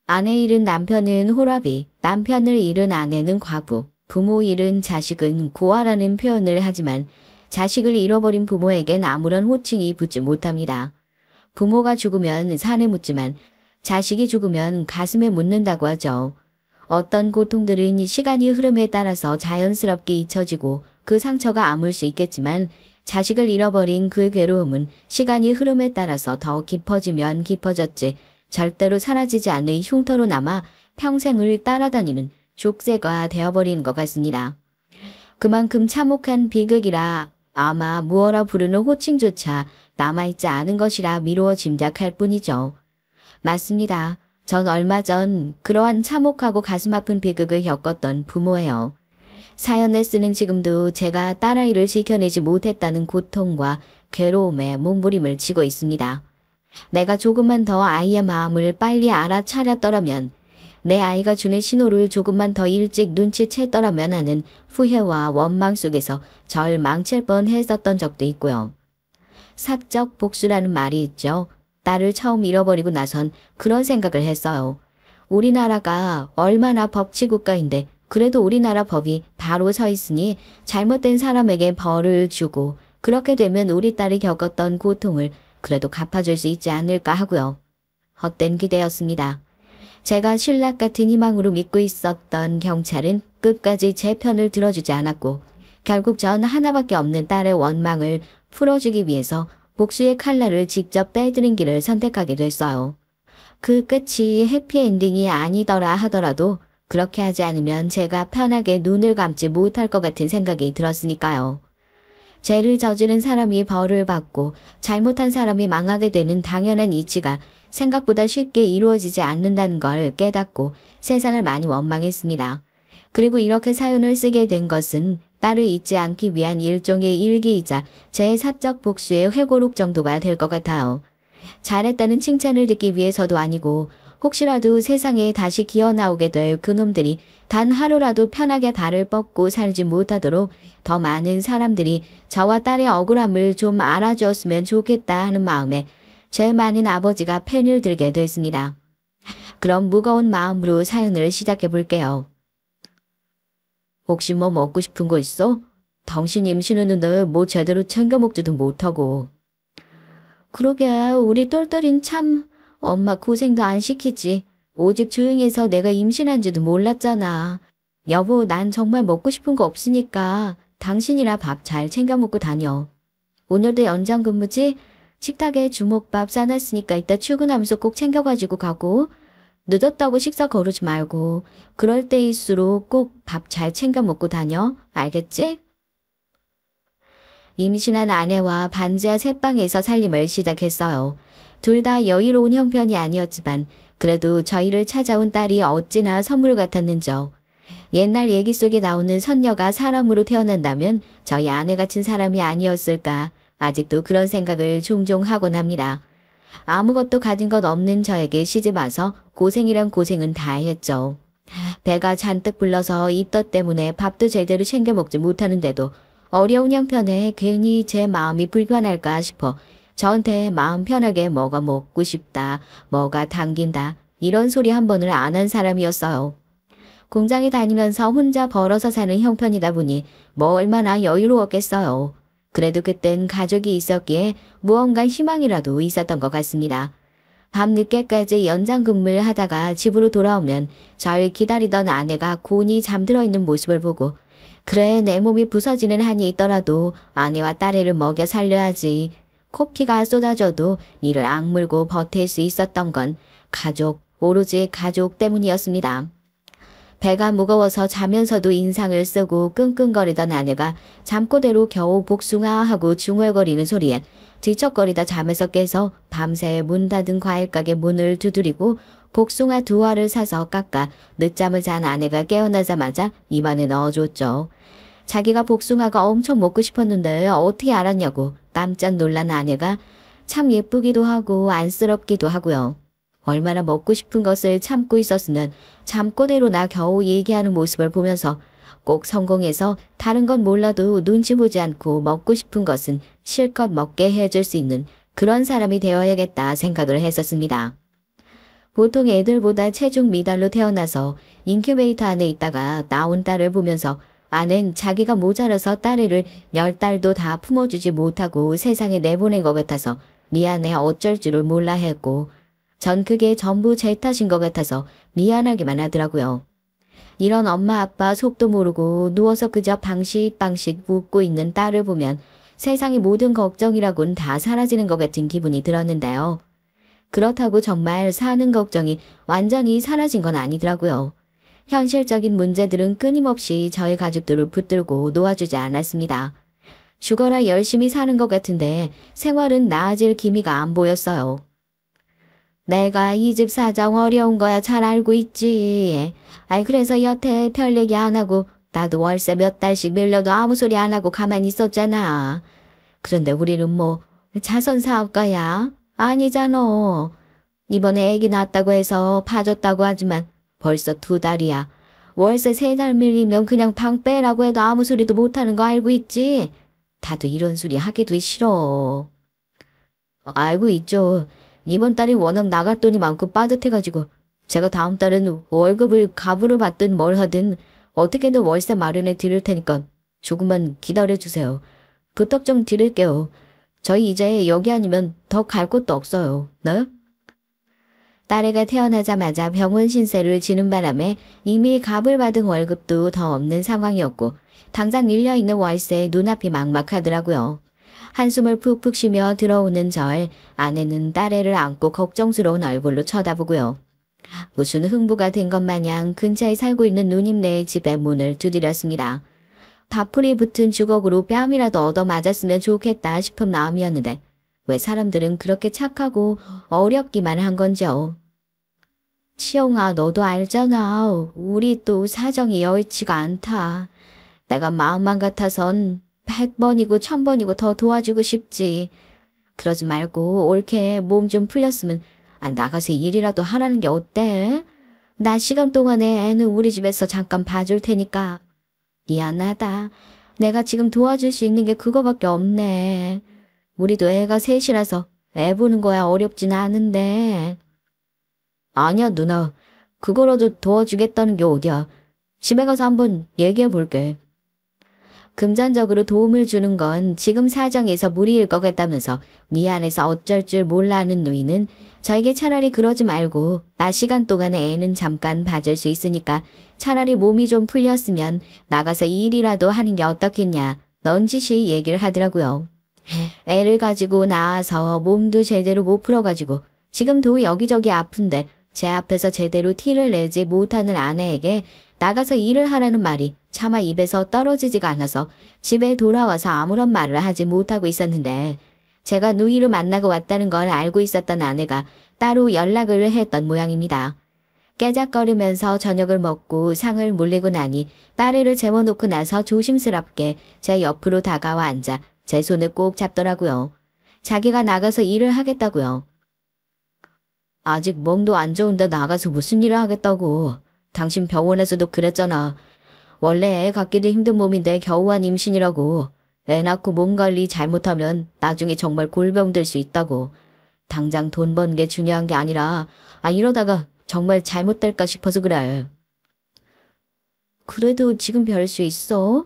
아내 잃은 남편은 호라비, 남편을 잃은 아내는 과부, 부모 잃은 자식은 고아라는 표현을 하지만 자식을 잃어버린 부모에겐 아무런 호칭이 붙지 못합니다. 부모가 죽으면 산에 묻지만 자식이 죽으면 가슴에 묻는다고 하죠. 어떤 고통들은 시간이 흐름에 따라서 자연스럽게 잊혀지고 그 상처가 아물 수 있겠지만 자식을 잃어버린 그 괴로움은 시간이 흐름에 따라서 더 깊어지면 깊어졌지 절대로 사라지지 않는 흉터로 남아 평생을 따라다니는 족쇄가 되어버리는 것 같습니다. 그만큼 참혹한 비극이라 아마 무어라 부르는 호칭조차 남아있지 않은 것이라 미루어 짐작할 뿐이죠. 맞습니다. 전 얼마 전 그러한 참혹하고 가슴 아픈 비극을 겪었던 부모예요. 사연을 쓰는 지금도 제가 딸아이를 지켜내지 못했다는 고통과 괴로움에 몸부림을 치고 있습니다. 내가 조금만 더 아이의 마음을 빨리 알아차렸더라면, 내 아이가 주는 신호를 조금만 더 일찍 눈치챘더라면 하는 후회와 원망 속에서 절 망칠 뻔했었던 적도 있고요. 사적 복수라는 말이 있죠. 딸을 처음 잃어버리고 나선 그런 생각을 했어요. 우리나라가 얼마나 법치국가인데 그래도 우리나라 법이 바로 서 있으니 잘못된 사람에게 벌을 주고 그렇게 되면 우리 딸이 겪었던 고통을 그래도 갚아줄 수 있지 않을까 하고요. 헛된 기대였습니다. 제가 신락 같은 희망으로 믿고 있었던 경찰은 끝까지 제 편을 들어주지 않았고 결국 전 하나밖에 없는 딸의 원망을 풀어주기 위해서 복수의 칼날을 직접 빼드린 길을 선택하게 됐어요. 그 끝이 해피엔딩이 아니더라 하더라도 그렇게 하지 않으면 제가 편하게 눈을 감지 못할 것 같은 생각이 들었으니까요. 죄를 저지른 사람이 벌을 받고 잘못한 사람이 망하게 되는 당연한 이치가 생각보다 쉽게 이루어지지 않는다는 걸 깨닫고 세상을 많이 원망했습니다. 그리고 이렇게 사연을 쓰게 된 것은 딸을 잊지 않기 위한 일종의 일기이자 제 사적 복수의 회고록 정도가 될 것 같아요. 잘했다는 칭찬을 듣기 위해서도 아니고 혹시라도 세상에 다시 기어나오게 될 그놈들이 단 하루라도 편하게 발을 뻗고 살지 못하도록 더 많은 사람들이 저와 딸의 억울함을 좀 알아주었으면 좋겠다 하는 마음에 제 많은 아버지가 펜을 들게 됐습니다. 그럼 무거운 마음으로 사연을 시작해 볼게요. 혹시 뭐 먹고 싶은 거 있어? 당신 임신했는데 뭐 제대로 챙겨 먹지도 못하고. 그러게 우리 똘똘이는 참 엄마 고생도 안 시키지. 오직 조용해서 내가 임신한지도 몰랐잖아. 여보 난 정말 먹고 싶은 거 없으니까 당신이라 밥 잘 챙겨 먹고 다녀. 오늘도 연장 근무지? 식탁에 주먹밥 싸놨으니까 이따 출근하면서 꼭 챙겨가지고 가고 늦었다고 식사 거르지 말고 그럴 때일수록 꼭 밥 잘 챙겨 먹고 다녀. 알겠지? 임신한 아내와 반지하 새방에서 살림을 시작했어요. 둘 다 여유로운 형편이 아니었지만 그래도 저희를 찾아온 딸이 어찌나 선물 같았는지요. 옛날 얘기 속에 나오는 선녀가 사람으로 태어난다면 저희 아내 같은 사람이 아니었을까 아직도 그런 생각을 종종 하곤 합니다. 아무것도 가진 것 없는 저에게 시집와서 고생이란 고생은 다 했죠. 배가 잔뜩 불러서 입덧 때문에 밥도 제대로 챙겨 먹지 못하는데도 어려운 형편에 괜히 제 마음이 불편할까 싶어 저한테 마음 편하게 뭐가 먹고 싶다, 뭐가 당긴다 이런 소리 한 번을 안 한 사람이었어요. 공장에 다니면서 혼자 벌어서 사는 형편이다 보니 뭐 얼마나 여유로웠겠어요. 그래도 그땐 가족이 있었기에 무언가 희망이라도 있었던 것 같습니다. 밤늦게까지 연장 근무를 하다가 집으로 돌아오면 절 기다리던 아내가 곤히 잠들어 있는 모습을 보고 그래 내 몸이 부서지는 한이 있더라도 아내와 딸애를 먹여 살려야지. 코피가 쏟아져도 이를 악물고 버틸 수 있었던 건 가족, 오로지 가족 때문이었습니다. 배가 무거워서 자면서도 인상을 쓰고 끙끙거리던 아내가 잠꼬대로 겨우 복숭아하고 중얼거리는 소리에 뒤척거리다 잠에서 깨서 밤새 문 닫은 과일가게 문을 두드리고 복숭아 2알을 사서 깎아 늦잠을 잔 아내가 깨어나자마자 입안에 넣어줬죠. 자기가 복숭아가 엄청 먹고 싶었는데 어떻게 알았냐고 깜짝 놀란 아내가 참 예쁘기도 하고 안쓰럽기도 하고요. 얼마나 먹고 싶은 것을 참고 있었으면 잠꼬대로나 겨우 얘기하는 모습을 보면서 꼭 성공해서 다른 건 몰라도 눈치 보지 않고 먹고 싶은 것은 실컷 먹게 해줄 수 있는 그런 사람이 되어야겠다 생각을 했었습니다. 보통 애들보다 체중 미달로 태어나서 인큐베이터 안에 있다가 나온 딸을 보면서 아는 자기가 모자라서 딸애를 10달도 다 품어주지 못하고 세상에 내보낸 것 같아서 미안해 어쩔 줄을 몰라 했고 전 그게 전부 제 탓인 것 같아서 미안하기만 하더라고요. 이런 엄마 아빠 속도 모르고 누워서 그저 방식방식 웃고 있는 딸을 보면 세상의 모든 걱정이라곤 다 사라지는 것 같은 기분이 들었는데요. 그렇다고 정말 사는 걱정이 완전히 사라진 건 아니더라고요. 현실적인 문제들은 끊임없이 저희 가족들을 붙들고 놓아주지 않았습니다. 죽어라 열심히 사는 것 같은데 생활은 나아질 기미가 안 보였어요. 내가 이 집 사정 어려운 거야 잘 알고 있지. 그래서 여태 별 얘기 안 하고 나도 월세 몇 달씩 밀려도 아무 소리 안 하고 가만히 있었잖아. 그런데 우리는 뭐 자선 사업가야? 아니잖아. 이번에 애기 낳았다고 해서 봐줬다고 하지만 벌써 2달이야. 월세 3달 밀리면 그냥 방 빼라고 해도 아무 소리도 못하는 거 알고 있지? 다들 이런 소리 하기도 싫어. 알고 있죠. 이번 달이 워낙 나갈 돈이 많고 빠듯해가지고 제가 다음 달은 월급을 갑으로 받든 뭘 하든 어떻게든 월세 마련해 드릴 테니까 조금만 기다려주세요. 부탁 좀 드릴게요. 저희 이제 여기 아니면 더 갈 곳도 없어요. 네? 딸애가 태어나자마자 병원 신세를 지는 바람에 이미 갑을 받은 월급도 더 없는 상황이었고 당장 밀려있는 월세에 눈앞이 막막하더라고요. 한숨을 푹푹 쉬며 들어오는 절 아내는 딸애를 안고 걱정스러운 얼굴로 쳐다보고요. 무슨 흥부가 된 것 마냥 근처에 살고 있는 누님네의 집에 문을 두드렸습니다. 다풀이 붙은 주걱으로 뺨이라도 얻어맞았으면 좋겠다 싶은 마음이었는데 왜 사람들은 그렇게 착하고 어렵기만 한 건지요. 치영아 너도 알잖아. 우리 또 사정이 여의치가 않다. 내가 마음만 같아선 100번이고 1000번이고 더 도와주고 싶지. 그러지 말고 옳게 몸 좀 풀렸으면 나가서 일이라도 하라는 게 어때? 낮 시간 동안에 애는 우리 집에서 잠깐 봐줄 테니까. 미안하다. 내가 지금 도와줄 수 있는 게 그거밖에 없네. 우리도 애가 셋이라서 애 보는 거야 어렵진 않은데. 아니야 누나. 그거라도 도와주겠다는 게 어디야. 집에 가서 한번 얘기해 볼게. 금전적으로 도움을 주는 건 지금 사정에서 무리일 것 같다면서 미안해서 어쩔 줄 몰라 하는 누이는 저에게 차라리 그러지 말고 낮 시간 동안에 애는 잠깐 봐줄 수 있으니까 차라리 몸이 좀 풀렸으면 나가서 일이라도 하는 게 어떻겠냐 넌지시 얘기를 하더라고요. 애를 가지고 나와서 몸도 제대로 못 풀어가지고 지금도 여기저기 아픈데 제 앞에서 제대로 티를 내지 못하는 아내에게 나가서 일을 하라는 말이 차마 입에서 떨어지지가 않아서 집에 돌아와서 아무런 말을 하지 못하고 있었는데 제가 누이를 만나고 왔다는 걸 알고 있었던 아내가 따로 연락을 했던 모양입니다. 깨작거리면서 저녁을 먹고 상을 물리고 나니 딸애를 재워놓고 나서 조심스럽게 제 옆으로 다가와 앉아 제 손을 꼭 잡더라고요. 자기가 나가서 일을 하겠다고요. 아직 몸도 안 좋은데 나가서 무슨 일을 하겠다고. 당신 병원에서도 그랬잖아. 원래 애 갖기도 힘든 몸인데 겨우한 임신이라고. 애 낳고 몸 관리 잘못하면 나중에 정말 골병 들 수 있다고. 당장 돈 버는 게 중요한 게 아니라 이러다가 정말 잘못될까 싶어서 그래. 그래도 지금 별 수 있어?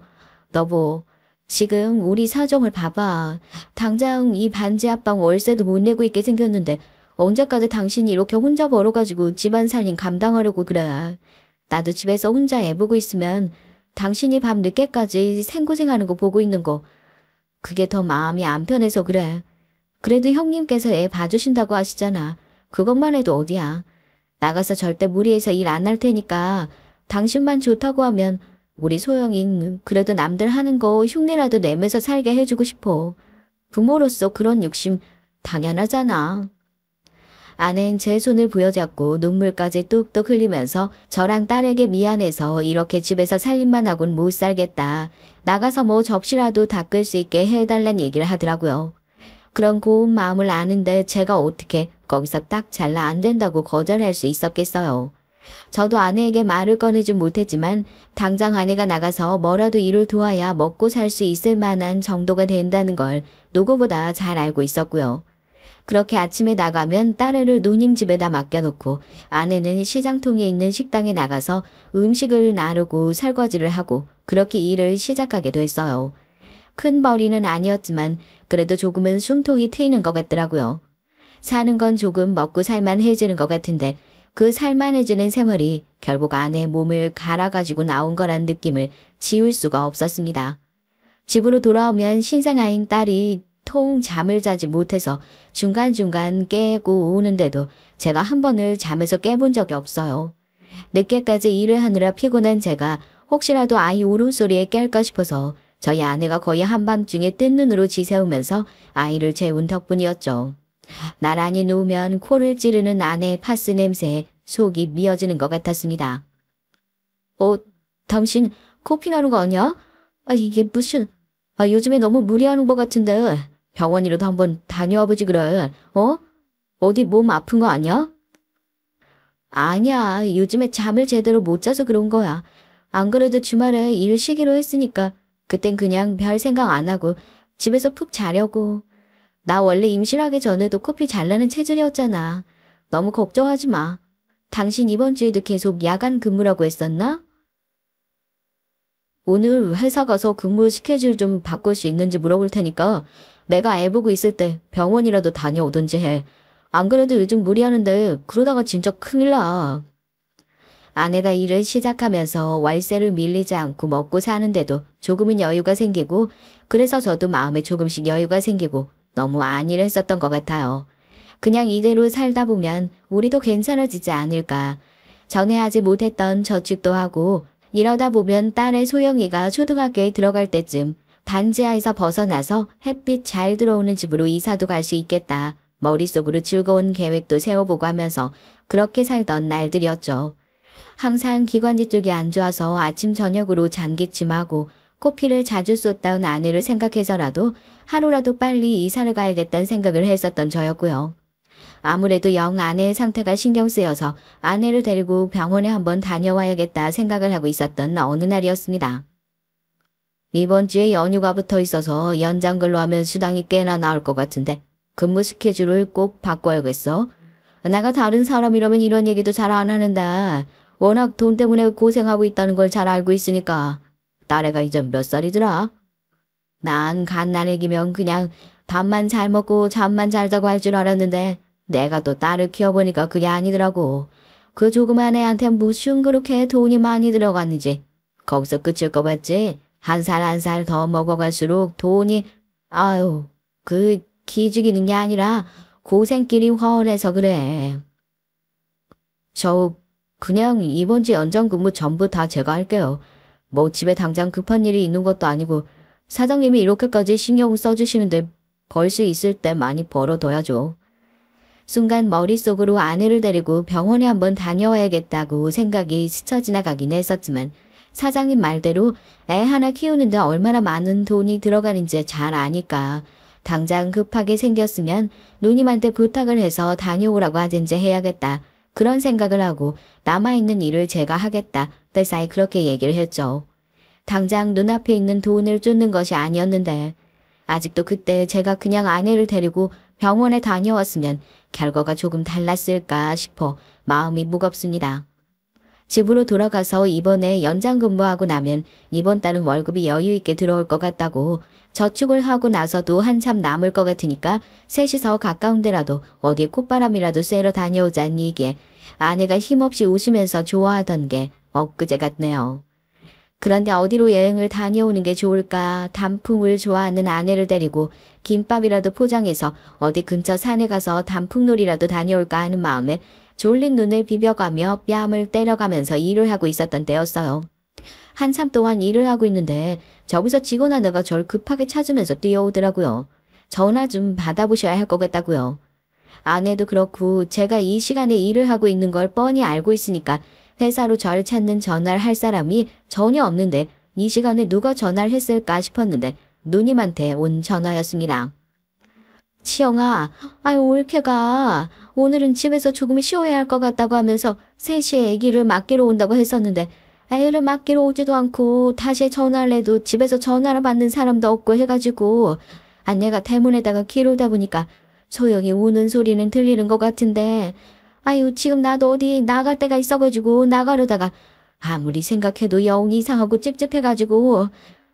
여보, 지금 우리 사정을 봐봐. 당장 이 반지 합방 월세도 못 내고 있게 생겼는데 언제까지 당신이 이렇게 혼자 벌어가지고 집안 살림 감당하려고 그래. 나도 집에서 혼자 애 보고 있으면 당신이 밤 늦게까지 생고생하는 거 보고 있는 거 그게 더 마음이 안 편해서 그래. 그래도 형님께서 애 봐주신다고 하시잖아. 그것만 해도 어디야. 나가서 절대 무리해서 일 안 할 테니까 당신만 좋다고 하면 우리 소영이는 그래도 남들 하는 거 흉내라도 내면서 살게 해주고 싶어. 부모로서 그런 욕심 당연하잖아. 아내는 제 손을 부여잡고 눈물까지 뚝뚝 흘리면서 저랑 딸에게 미안해서 이렇게 집에서 살림만 하곤 못 살겠다. 나가서 뭐 접시라도 닦을 수 있게 해달란 얘기를 하더라고요. 그런 고운 마음을 아는데 제가 어떻게 거기서 딱 잘라 안 된다고 거절할 수 있었겠어요. 저도 아내에게 말을 꺼내지 못했지만 당장 아내가 나가서 뭐라도 일을 도와야 먹고 살 수 있을 만한 정도가 된다는 걸 누구보다 잘 알고 있었고요. 그렇게 아침에 나가면 딸애를 누님 집에다 맡겨놓고 아내는 시장통에 있는 식당에 나가서 음식을 나르고 설거지를 하고 그렇게 일을 시작하게 됐어요. 큰 벌이는 아니었지만 그래도 조금은 숨통이 트이는 것 같더라고요. 사는 건 조금 먹고 살만해지는 것 같은데 그 살만해지는 생활이 결국 아내의 몸을 갈아가지고 나온 거란 느낌을 지울 수가 없었습니다. 집으로 돌아오면 신생아인 딸이 통 잠을 자지 못해서 중간중간 깨고 오는데도 제가 한 번을 잠에서 깨본 적이 없어요. 늦게까지 일을 하느라 피곤한 제가 혹시라도 아이 울음소리에 깰까 싶어서 저희 아내가 거의 한밤중에 뜬 눈으로 지새우면서 아이를 재운 덕분이었죠. 나란히 누우면 코를 찌르는 아내의 파스 냄새에 속이 미어지는 것 같았습니다. 당신 코피나는 거 아니야? 이게 무슨... 요즘에 너무 무리하는 것 같은데 병원이라도 한번 다녀와보지 그래. 어디 몸 아픈 거 아니야? 아니야. 요즘에 잠을 제대로 못 자서 그런 거야. 안 그래도 주말에 일 쉬기로 했으니까 그땐 그냥 별 생각 안 하고 집에서 푹 자려고. 나 원래 임신하기 전에도 코피 잘 나는 체질이었잖아. 너무 걱정하지 마. 당신 이번 주에도 계속 야간 근무라고 했었나? 오늘 회사 가서 근무 스케줄 좀 바꿀 수 있는지 물어볼 테니까 내가 애 보고 있을 때 병원이라도 다녀오든지 해. 안 그래도 요즘 무리하는데 그러다가 진짜 큰일 나. 아내가 일을 시작하면서 월세를 밀리지 않고 먹고 사는데도 조금은 여유가 생기고 그래서 저도 마음에 조금씩 여유가 생기고 너무 안일했었던 것 같아요. 그냥 이대로 살다 보면 우리도 괜찮아지지 않을까. 전에 하지 못했던 저축도 하고 이러다 보면 딸의 소영이가 초등학교에 들어갈 때쯤 단지하에서 벗어나서 햇빛 잘 들어오는 집으로 이사도 갈 수 있겠다. 머릿속으로 즐거운 계획도 세워보고 하면서 그렇게 살던 날들이었죠. 항상 기관지 쪽이 안 좋아서 아침 저녁으로 잔기침하고 코피를 자주 쏟다운 아내를 생각해서라도 하루라도 빨리 이사를 가야겠다는 생각을 했었던 저였고요. 아무래도 영 아내의 상태가 신경 쓰여서 아내를 데리고 병원에 한번 다녀와야겠다 생각을 하고 있었던 어느 날이었습니다. 이번 주에 연휴가 붙어 있어서 연장 근로하면 수당이 꽤나 나올 것 같은데 근무 스케줄을 꼭 바꿔야겠어. 내가 다른 사람이라면 이런 얘기도 잘 안 하는데 워낙 돈 때문에 고생하고 있다는 걸 잘 알고 있으니까. 딸애가 이제 몇 살이더라? 난 갓난애기면 그냥 밥만 잘 먹고 잠만 잘 자고 할 줄 알았는데 내가 또 딸을 키워보니까 그게 아니더라고. 그 조그만 애한테 무슨 그렇게 돈이 많이 들어갔는지. 거기서 끝일 거 같지? 한 살 한 살 더 먹어갈수록 돈이... 그 기죽이는 게 아니라 고생길이 훤해서 그래. 그냥 이번 주 연장 근무 전부 다 제가 할게요. 뭐 집에 당장 급한 일이 있는 것도 아니고 사장님이 이렇게까지 신경 써주시는데 벌 수 있을 때 많이 벌어둬야죠. 순간 머릿속으로 아내를 데리고 병원에 한번 다녀와야겠다고 생각이 스쳐 지나가긴 했었지만 사장님 말대로 애 하나 키우는데 얼마나 많은 돈이 들어가는지 잘 아니까 당장 급하게 생겼으면 누님한테 부탁을 해서 다녀오라고 하든지 해야겠다. 그런 생각을 하고 남아있는 일을 제가 하겠다. 때사이 그렇게 얘기를 했죠. 당장 눈앞에 있는 돈을 쫓는 것이 아니었는데 아직도 그때 제가 그냥 아내를 데리고 병원에 다녀왔으면 결과가 조금 달랐을까 싶어 마음이 무겁습니다. 집으로 돌아가서 이번에 연장 근무하고 나면 이번 달은 월급이 여유 있게 들어올 것 같다고 저축을 하고 나서도 한참 남을 것 같으니까 셋이서 가까운 데라도 어디 콧바람이라도 쐬러 다녀오자는 얘기에 아내가 힘없이 웃으면서 좋아하던 게 엊그제 같네요. 그런데 어디로 여행을 다녀오는 게 좋을까 단풍을 좋아하는 아내를 데리고 김밥이라도 포장해서 어디 근처 산에 가서 단풍놀이라도 다녀올까 하는 마음에 졸린 눈을 비벼가며 뺨을 때려가면서 일을 하고 있었던 때였어요. 한참 동안 일을 하고 있는데 저기서 직원 하나가 절 급하게 찾으면서 뛰어오더라고요. 전화 좀 받아보셔야 할 것 같다고요. 아내도 그렇고 제가 이 시간에 일을 하고 있는 걸 뻔히 알고 있으니까 회사로 절 찾는 전화를 할 사람이 전혀 없는데 이 시간에 누가 전화를 했을까 싶었는데 누님한테 온 전화였습니다. 치영아, 올케가 오늘은 집에서 조금 쉬어야 할 것 같다고 하면서 3시에 아기를 맡기러 온다고 했었는데 애를 맡기러 오지도 않고 다시 전화를 해도 집에서 전화를 받는 사람도 없고 해가지고 아내가 대문에다가 길 오다 보니까 소영이 우는 소리는 들리는 것 같은데 아유 지금 나도 어디 나갈 데가 있어가지고 나가려다가 아무리 생각해도 영 이상하고 찝찝해가지고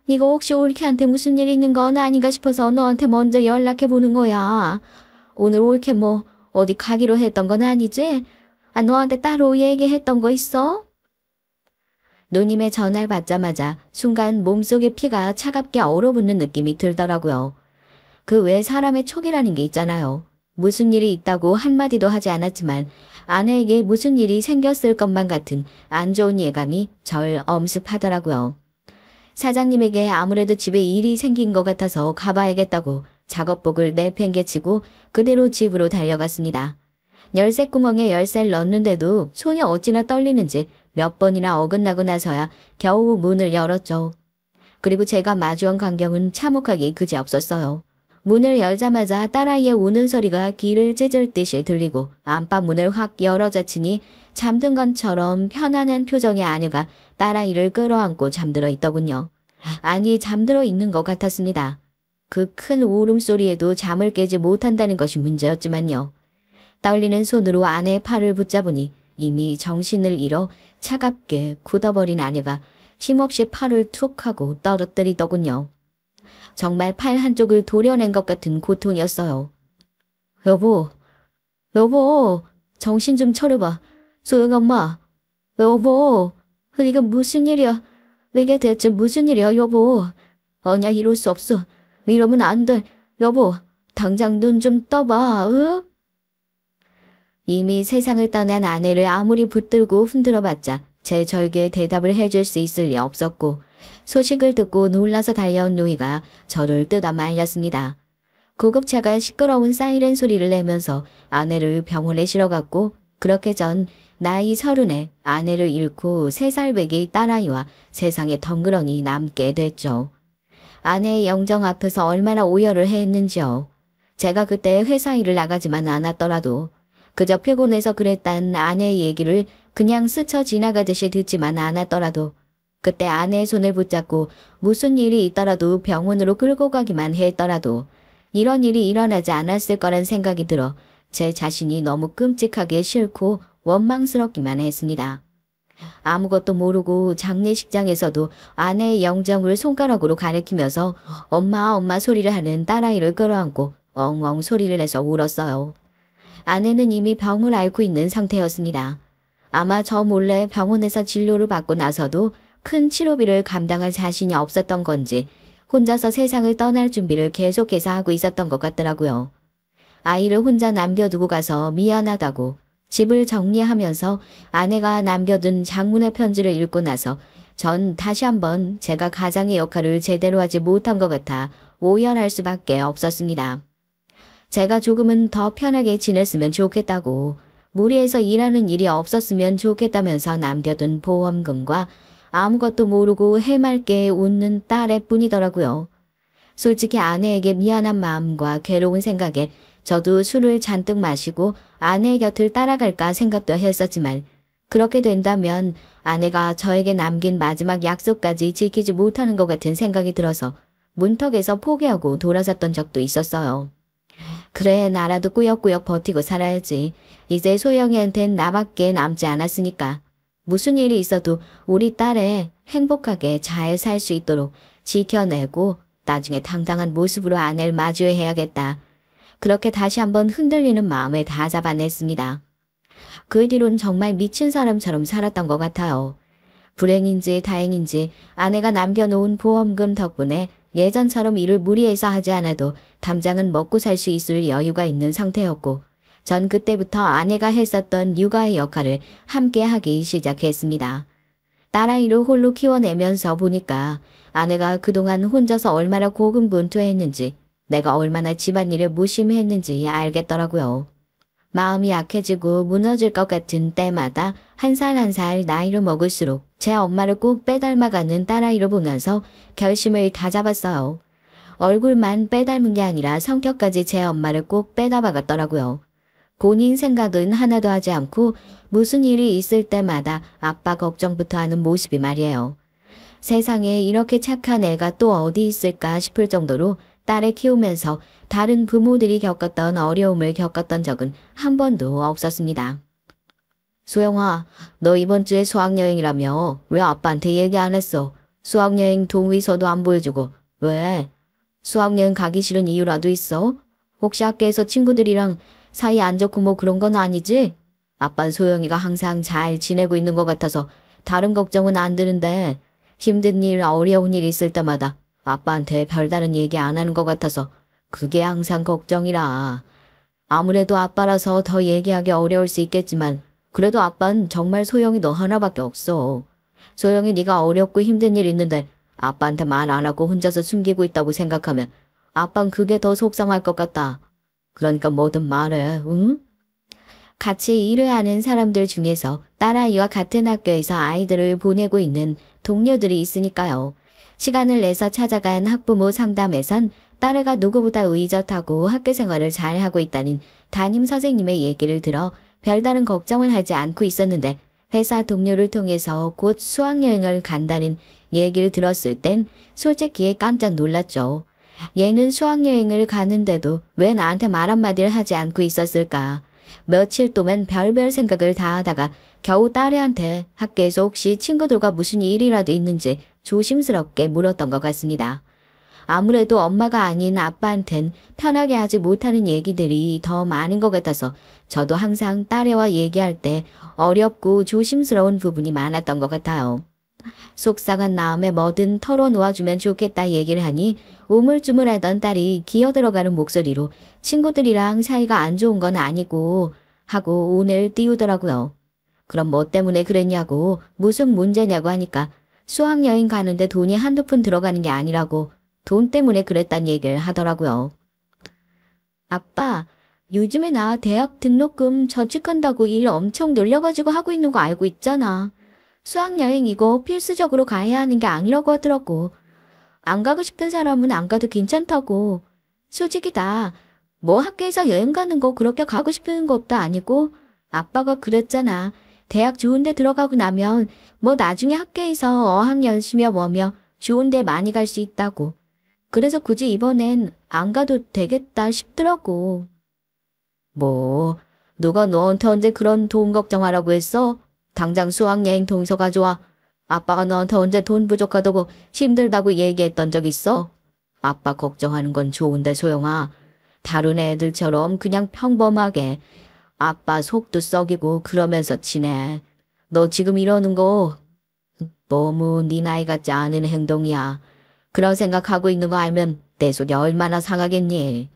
이거 혹시 올케한테 무슨 일 있는 건 아닌가 싶어서 너한테 먼저 연락해보는 거야. 오늘 올케 뭐 어디 가기로 했던 건 아니지? 아 너한테 따로 얘기했던 거 있어? 누님의 전화를 받자마자 순간 몸속에 피가 차갑게 얼어붙는 느낌이 들더라고요. 그 외 사람의 촉이라는 게 있잖아요. 무슨 일이 있다고 한마디도 하지 않았지만 아내에게 무슨 일이 생겼을 것만 같은 안 좋은 예감이 절 엄습하더라고요. 사장님에게 아무래도 집에 일이 생긴 것 같아서 가봐야겠다고 작업복을 내팽개치고 그대로 집으로 달려갔습니다. 열쇠 구멍에 열쇠를 넣는데도 손이 어찌나 떨리는지 몇 번이나 어긋나고 나서야 겨우 문을 열었죠. 그리고 제가 마주한 광경은 참혹하기 그지없었어요. 문을 열자마자 딸아이의 우는 소리가 귀를 찢을 듯이 들리고 안방문을 확 열어젖히니 잠든 것처럼 편안한 표정의 아내가 딸아이를 끌어안고 잠들어 있더군요. 아니 잠들어 있는 것 같았습니다. 그 큰 울음소리에도 잠을 깨지 못한다는 것이 문제였지만요. 떨리는 손으로 아내의 팔을 붙잡으니 이미 정신을 잃어 차갑게 굳어버린 아내가 힘없이 팔을 툭 하고 떨어뜨리더군요. 정말 팔 한쪽을 도려낸 것 같은 고통이었어요. 여보, 여보, 정신 좀 차려봐. 소영 엄마, 여보, 이게 무슨 일이야? 이게 대체 무슨 일이야, 여보? 아니야, 이럴 수 없어. 이러면 안 돼. 여보, 당장 눈 좀 떠봐, 응? 이미 세상을 떠난 아내를 아무리 붙들고 흔들어봤자 제 절규에 대답을 해줄 수 있을 리 없었고 소식을 듣고 놀라서 달려온 노이가 저를 뜯어 말렸습니다. 구급차가 시끄러운 사이렌 소리를 내면서 아내를 병원에 실어갔고 그렇게 전 나이 30에 아내를 잃고 3살 배기 딸아이와 세상에 덩그러니 남게 됐죠. 아내의 영정 앞에서 얼마나 오열을 했는지요. 제가 그때 회사 일을 나가지만 않았더라도 그저 피곤해서 그랬단 아내의 얘기를 그냥 스쳐 지나가듯이 듣지만 않았더라도 그때 아내의 손을 붙잡고 무슨 일이 있더라도 병원으로 끌고 가기만 했더라도 이런 일이 일어나지 않았을 거란 생각이 들어 제 자신이 너무 끔찍하게 싫고 원망스럽기만 했습니다. 아무것도 모르고 장례식장에서도 아내의 영정을 손가락으로 가리키면서 엄마 엄마 소리를 하는 딸아이를 끌어안고 엉엉 소리를 내서 울었어요. 아내는 이미 병을 앓고 있는 상태였습니다. 아마 저 몰래 병원에서 진료를 받고 나서도 큰 치료비를 감당할 자신이 없었던 건지 혼자서 세상을 떠날 준비를 계속해서 하고 있었던 것 같더라고요. 아이를 혼자 남겨두고 가서 미안하다고 집을 정리하면서 아내가 남겨둔 장문의 편지를 읽고 나서 전 다시 한번 제가 가장의 역할을 제대로 하지 못한 것 같아 오열할 수밖에 없었습니다. 제가 조금은 더 편하게 지냈으면 좋겠다고 무리해서 일하는 일이 없었으면 좋겠다면서 남겨둔 보험금과 아무것도 모르고 해맑게 웃는 딸의 뿐이더라고요. 솔직히 아내에게 미안한 마음과 괴로운 생각에 저도 술을 잔뜩 마시고 아내의 곁을 따라갈까 생각도 했었지만 그렇게 된다면 아내가 저에게 남긴 마지막 약속까지 지키지 못하는 것 같은 생각이 들어서 문턱에서 포기하고 돌아섰던 적도 있었어요. 그래 나라도 꾸역꾸역 버티고 살아야지. 이제 소영이한텐 나밖에 남지 않았으니까. 무슨 일이 있어도 우리 딸애 행복하게 잘 살 수 있도록 지켜내고 나중에 당당한 모습으로 아내를 마주해야겠다. 그렇게 다시 한번 흔들리는 마음을 다 잡아냈습니다. 그 뒤론 정말 미친 사람처럼 살았던 것 같아요. 불행인지 다행인지 아내가 남겨놓은 보험금 덕분에 예전처럼 일을 무리해서 하지 않아도 당장은 먹고 살 수 있을 여유가 있는 상태였고 전 그때부터 아내가 했었던 육아의 역할을 함께 하기 시작했습니다. 딸아이를 홀로 키워내면서 보니까 아내가 그동안 혼자서 얼마나 고군분투했는지 내가 얼마나 집안일을 무심했는지 알겠더라고요. 마음이 약해지고 무너질 것 같은 때마다 한 살 한 살 나이를 먹을수록 제 엄마를 꼭 빼닮아가는 딸아이를 보면서 결심을 다잡았어요. 얼굴만 빼닮은 게 아니라 성격까지 제 엄마를 꼭 빼닮아갔더라고요. 본인 생각은 하나도 하지 않고 무슨 일이 있을 때마다 아빠 걱정부터 하는 모습이 말이에요. 세상에 이렇게 착한 애가 또 어디 있을까 싶을 정도로 딸을 키우면서 다른 부모들이 겪었던 어려움을 겪었던 적은 한 번도 없었습니다. 소영아, 너 이번 주에 수학여행이라며 왜 아빠한테 얘기 안 했어? 수학여행 동의서도 안 보여주고. 왜? 수학여행 가기 싫은 이유라도 있어? 혹시 학교에서 친구들이랑 사이 안 좋고 뭐 그런 건 아니지? 아빠는 소영이가 항상 잘 지내고 있는 것 같아서 다른 걱정은 안 드는데 힘든 일, 어려운 일 있을 때마다 아빠한테 별다른 얘기 안 하는 것 같아서 그게 항상 걱정이라. 아무래도 아빠라서 더 얘기하기 어려울 수 있겠지만 그래도 아빠는 정말 소영이 너 하나밖에 없어. 소영이 네가 어렵고 힘든 일 있는데 아빠한테 말 안 하고 혼자서 숨기고 있다고 생각하면 아빠는 그게 더 속상할 것 같다. 그러니까 뭐든 말해, 응? 같이 일을 하는 사람들 중에서 딸아이와 같은 학교에서 아이들을 보내고 있는 동료들이 있으니까요. 시간을 내서 찾아간 학부모 상담에선 딸애가 누구보다 의젓하고 학교 생활을 잘하고 있다는 담임 선생님의 얘기를 들어 별다른 걱정을 하지 않고 있었는데 회사 동료를 통해서 곧 수학여행을 간다는 얘기를 들었을 땐 솔직히 깜짝 놀랐죠. 얘는 수학여행을 가는데도 왜 나한테 말 한마디를 하지 않고 있었을까. 며칠 동안 별별 생각을 다 하다가 겨우 딸애한테 학교에서 혹시 친구들과 무슨 일이라도 있는지 조심스럽게 물었던 것 같습니다. 아무래도 엄마가 아닌 아빠한텐 편하게 하지 못하는 얘기들이 더 많은 것 같아서 저도 항상 딸애와 얘기할 때 어렵고 조심스러운 부분이 많았던 것 같아요. 속상한 마음에 뭐든 털어놓아주면 좋겠다 얘기를 하니 우물쭈물하던 딸이 기어들어가는 목소리로 친구들이랑 사이가 안 좋은 건 아니고 하고 오늘 띄우더라고요. 그럼 뭐 때문에 그랬냐고 무슨 문제냐고 하니까 수학여행 가는데 돈이 한두 푼 들어가는 게 아니라고 돈 때문에 그랬단 얘기를 하더라고요. 아빠, 요즘에 나 대학 등록금 저축한다고 일 엄청 늘려가지고 하고 있는 거 알고 있잖아. 수학여행 이거 필수적으로 가야 하는 게 아니라고 하더라고. 안 가고 싶은 사람은 안 가도 괜찮다고. 솔직히 다 뭐 학교에서 여행 가는 거 그렇게 가고 싶은 것도 아니고 아빠가 그랬잖아. 대학 좋은 데 들어가고 나면 뭐 나중에 학교에서 어학연수며 뭐며 좋은 데 많이 갈 수 있다고. 그래서 굳이 이번엔 안 가도 되겠다 싶더라고. 뭐 누가 너한테 언제 그런 돈 걱정하라고 했어? 당장 수학여행 동의서 가져와. 아빠가 너한테 언제 돈 부족하다고 힘들다고 얘기했던 적 있어? 아빠 걱정하는 건 좋은데 소영아. 다른 애들처럼 그냥 평범하게 아빠 속도 썩이고 그러면서 지내. 너 지금 이러는 거 너무 네 나이 같지 않은 행동이야. 그런 생각하고 있는 거 알면 내 속이 얼마나 상하겠니?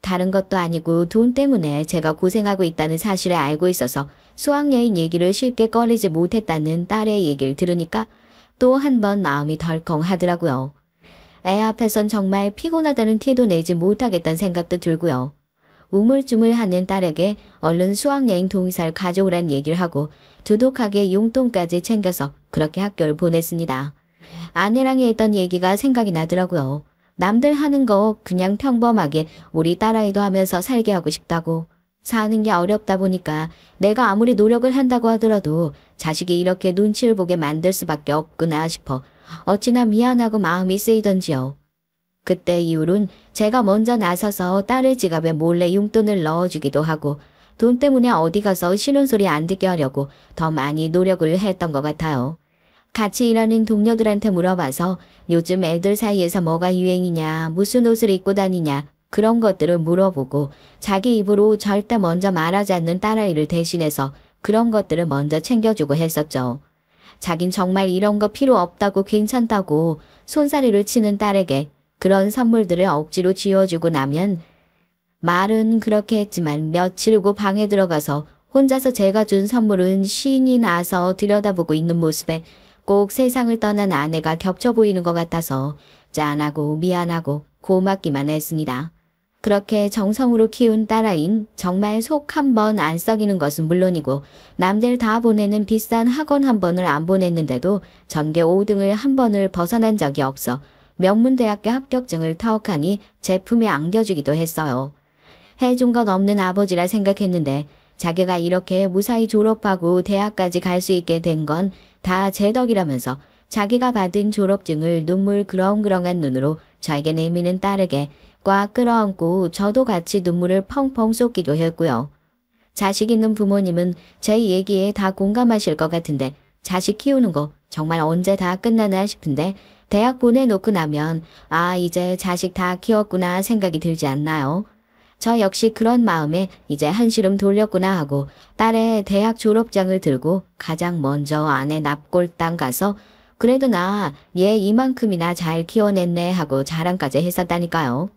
다른 것도 아니고 돈 때문에 제가 고생하고 있다는 사실을 알고 있어서 수학여행 얘기를 쉽게 꺼내지 못했다는 딸의 얘기를 들으니까 또 한 번 마음이 덜컹 하더라고요. 애 앞에선 정말 피곤하다는 티도 내지 못하겠다는 생각도 들고요. 우물쭈물하는 딸에게 얼른 수학여행 동의서를 가져오란 얘기를 하고 두둑하게 용돈까지 챙겨서 그렇게 학교를 보냈습니다. 아내랑 했던 얘기가 생각이 나더라고요. 남들 하는 거 그냥 평범하게 우리 딸아이도 하면서 살게 하고 싶다고. 사는 게 어렵다 보니까 내가 아무리 노력을 한다고 하더라도 자식이 이렇게 눈치를 보게 만들 수밖에 없구나 싶어 어찌나 미안하고 마음이 쓰이던지요. 그때 이후론 제가 먼저 나서서 딸의 지갑에 몰래 용돈을 넣어주기도 하고 돈 때문에 어디 가서 싫은 소리 안 듣게 하려고 더 많이 노력을 했던 것 같아요. 같이 일하는 동료들한테 물어봐서 요즘 애들 사이에서 뭐가 유행이냐, 무슨 옷을 입고 다니냐 그런 것들을 물어보고 자기 입으로 절대 먼저 말하지 않는 딸아이를 대신해서 그런 것들을 먼저 챙겨주고 했었죠. 자긴 정말 이런 거 필요 없다고 괜찮다고 손사래를 치는 딸에게 그런 선물들을 억지로 쥐어주고 나면 말은 그렇게 했지만 며칠 후 방에 들어가서 혼자서 제가 준 선물은 신이 나서 들여다보고 있는 모습에 꼭 세상을 떠난 아내가 겹쳐 보이는 것 같아서 짠하고 미안하고 고맙기만 했습니다. 그렇게 정성으로 키운 딸아이는 정말 속 한 번 안 썩이는 것은 물론이고 남들 다 보내는 비싼 학원 한 번을 안 보냈는데도 전교 5등을 한 번을 벗어난 적이 없어 명문대학교 합격증을 터욱하니 제품에 안겨주기도 했어요. 해준 것 없는 아버지라 생각했는데 자기가 이렇게 무사히 졸업하고 대학까지 갈 수 있게 된 건 다 제 덕이라면서 자기가 받은 졸업증을 눈물 그렁그렁한 눈으로 저에게 내미는 딸에게 꽉 끌어안고 저도 같이 눈물을 펑펑 쏟기도 했고요. 자식 있는 부모님은 제 얘기에 다 공감하실 것 같은데 자식 키우는 거 정말 언제 다 끝나나 싶은데 대학 보내놓고 나면 아 이제 자식 다 키웠구나 생각이 들지 않나요? 저 역시 그런 마음에 이제 한시름 돌렸구나 하고 딸의 대학 졸업장을 들고 가장 먼저 아내 납골당 가서 그래도 나 얘 이만큼이나 잘 키워냈네 하고 자랑까지 했었다니까요.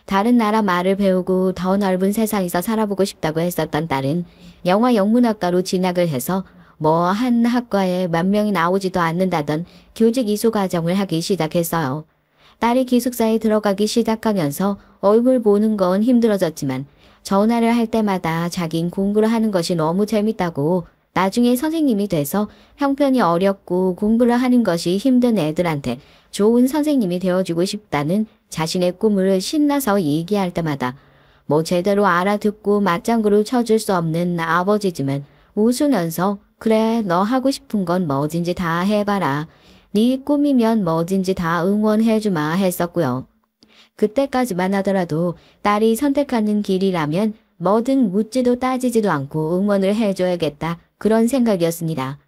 다른 나라 말을 배우고 더 넓은 세상에서 살아보고 싶다고 했었던 딸은 영화 영문학과로 진학을 해서 뭐 한 학과에 10,000명이 나오지도 않는다던 교직 이수 과정을 하기 시작했어요. 딸이 기숙사에 들어가기 시작하면서 얼굴 보는 건 힘들어졌지만 전화를 할 때마다 자긴 공부를 하는 것이 너무 재밌다고 나중에 선생님이 돼서 형편이 어렵고 공부를 하는 것이 힘든 애들한테 좋은 선생님이 되어주고 싶다는 자신의 꿈을 신나서 얘기할 때마다 뭐 제대로 알아듣고 맞장구를 쳐줄 수 없는 아버지지만 웃으면서 그래 너 하고 싶은 건 뭐든지 다 해봐라. 네 꿈이면 뭐든지 다 응원해주마 했었고요. 그때까지만 하더라도 딸이 선택하는 길이라면 뭐든 묻지도 따지지도 않고 응원을 해줘야겠다 그런 생각이었습니다.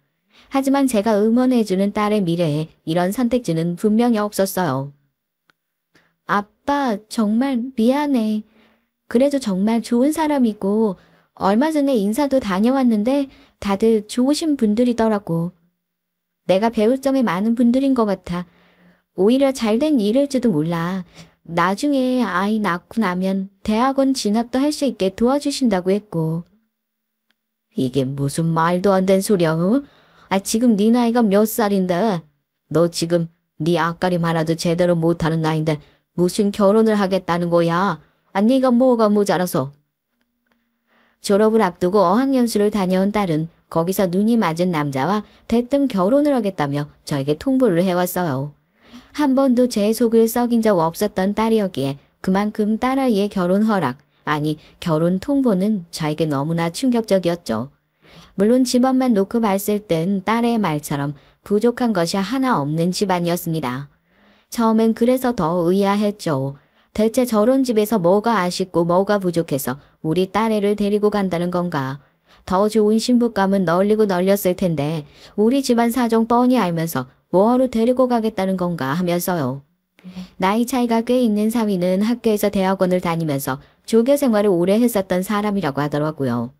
하지만 제가 응원해주는 딸의 미래에 이런 선택지는 분명히 없었어요. 아빠 정말 미안해. 그래도 정말 좋은 사람이고 얼마 전에 인사도 다녀왔는데 다들 좋으신 분들이더라고. 내가 배울 점이 많은 분들인 것 같아. 오히려 잘된 일일지도 몰라. 나중에 아이 낳고 나면 대학원 진학도 할 수 있게 도와주신다고 했고. 이게 무슨 말도 안 되는 소리야? 어? 지금 네 나이가 몇 살인데? 너 지금 네 앞가림 하나도 제대로 못하는 나이인데 무슨 결혼을 하겠다는 거야? 네가 뭐가 모자라서. 졸업을 앞두고 어학연수를 다녀온 딸은 거기서 눈이 맞은 남자와 대뜸 결혼을 하겠다며 저에게 통보를 해왔어요. 한 번도 제 속을 썩인 적 없었던 딸이었기에 그만큼 딸아이의 결혼 허락, 아니 결혼 통보는 저에게 너무나 충격적이었죠. 물론 집안만 놓고 봤을 땐 딸의 말처럼 부족한 것이 하나 없는 집안이었습니다. 처음엔 그래서 더 의아했죠. 대체 저런 집에서 뭐가 아쉽고 뭐가 부족해서 우리 딸애를 데리고 간다는 건가. 더 좋은 신부감은 널리고 널렸을 텐데 우리 집안 사정 뻔히 알면서 뭐하러 데리고 가겠다는 건가 하면서요. 나이 차이가 꽤 있는 사위는 학교에서 대학원을 다니면서 조교 생활을 오래 했었던 사람이라고 하더라고요.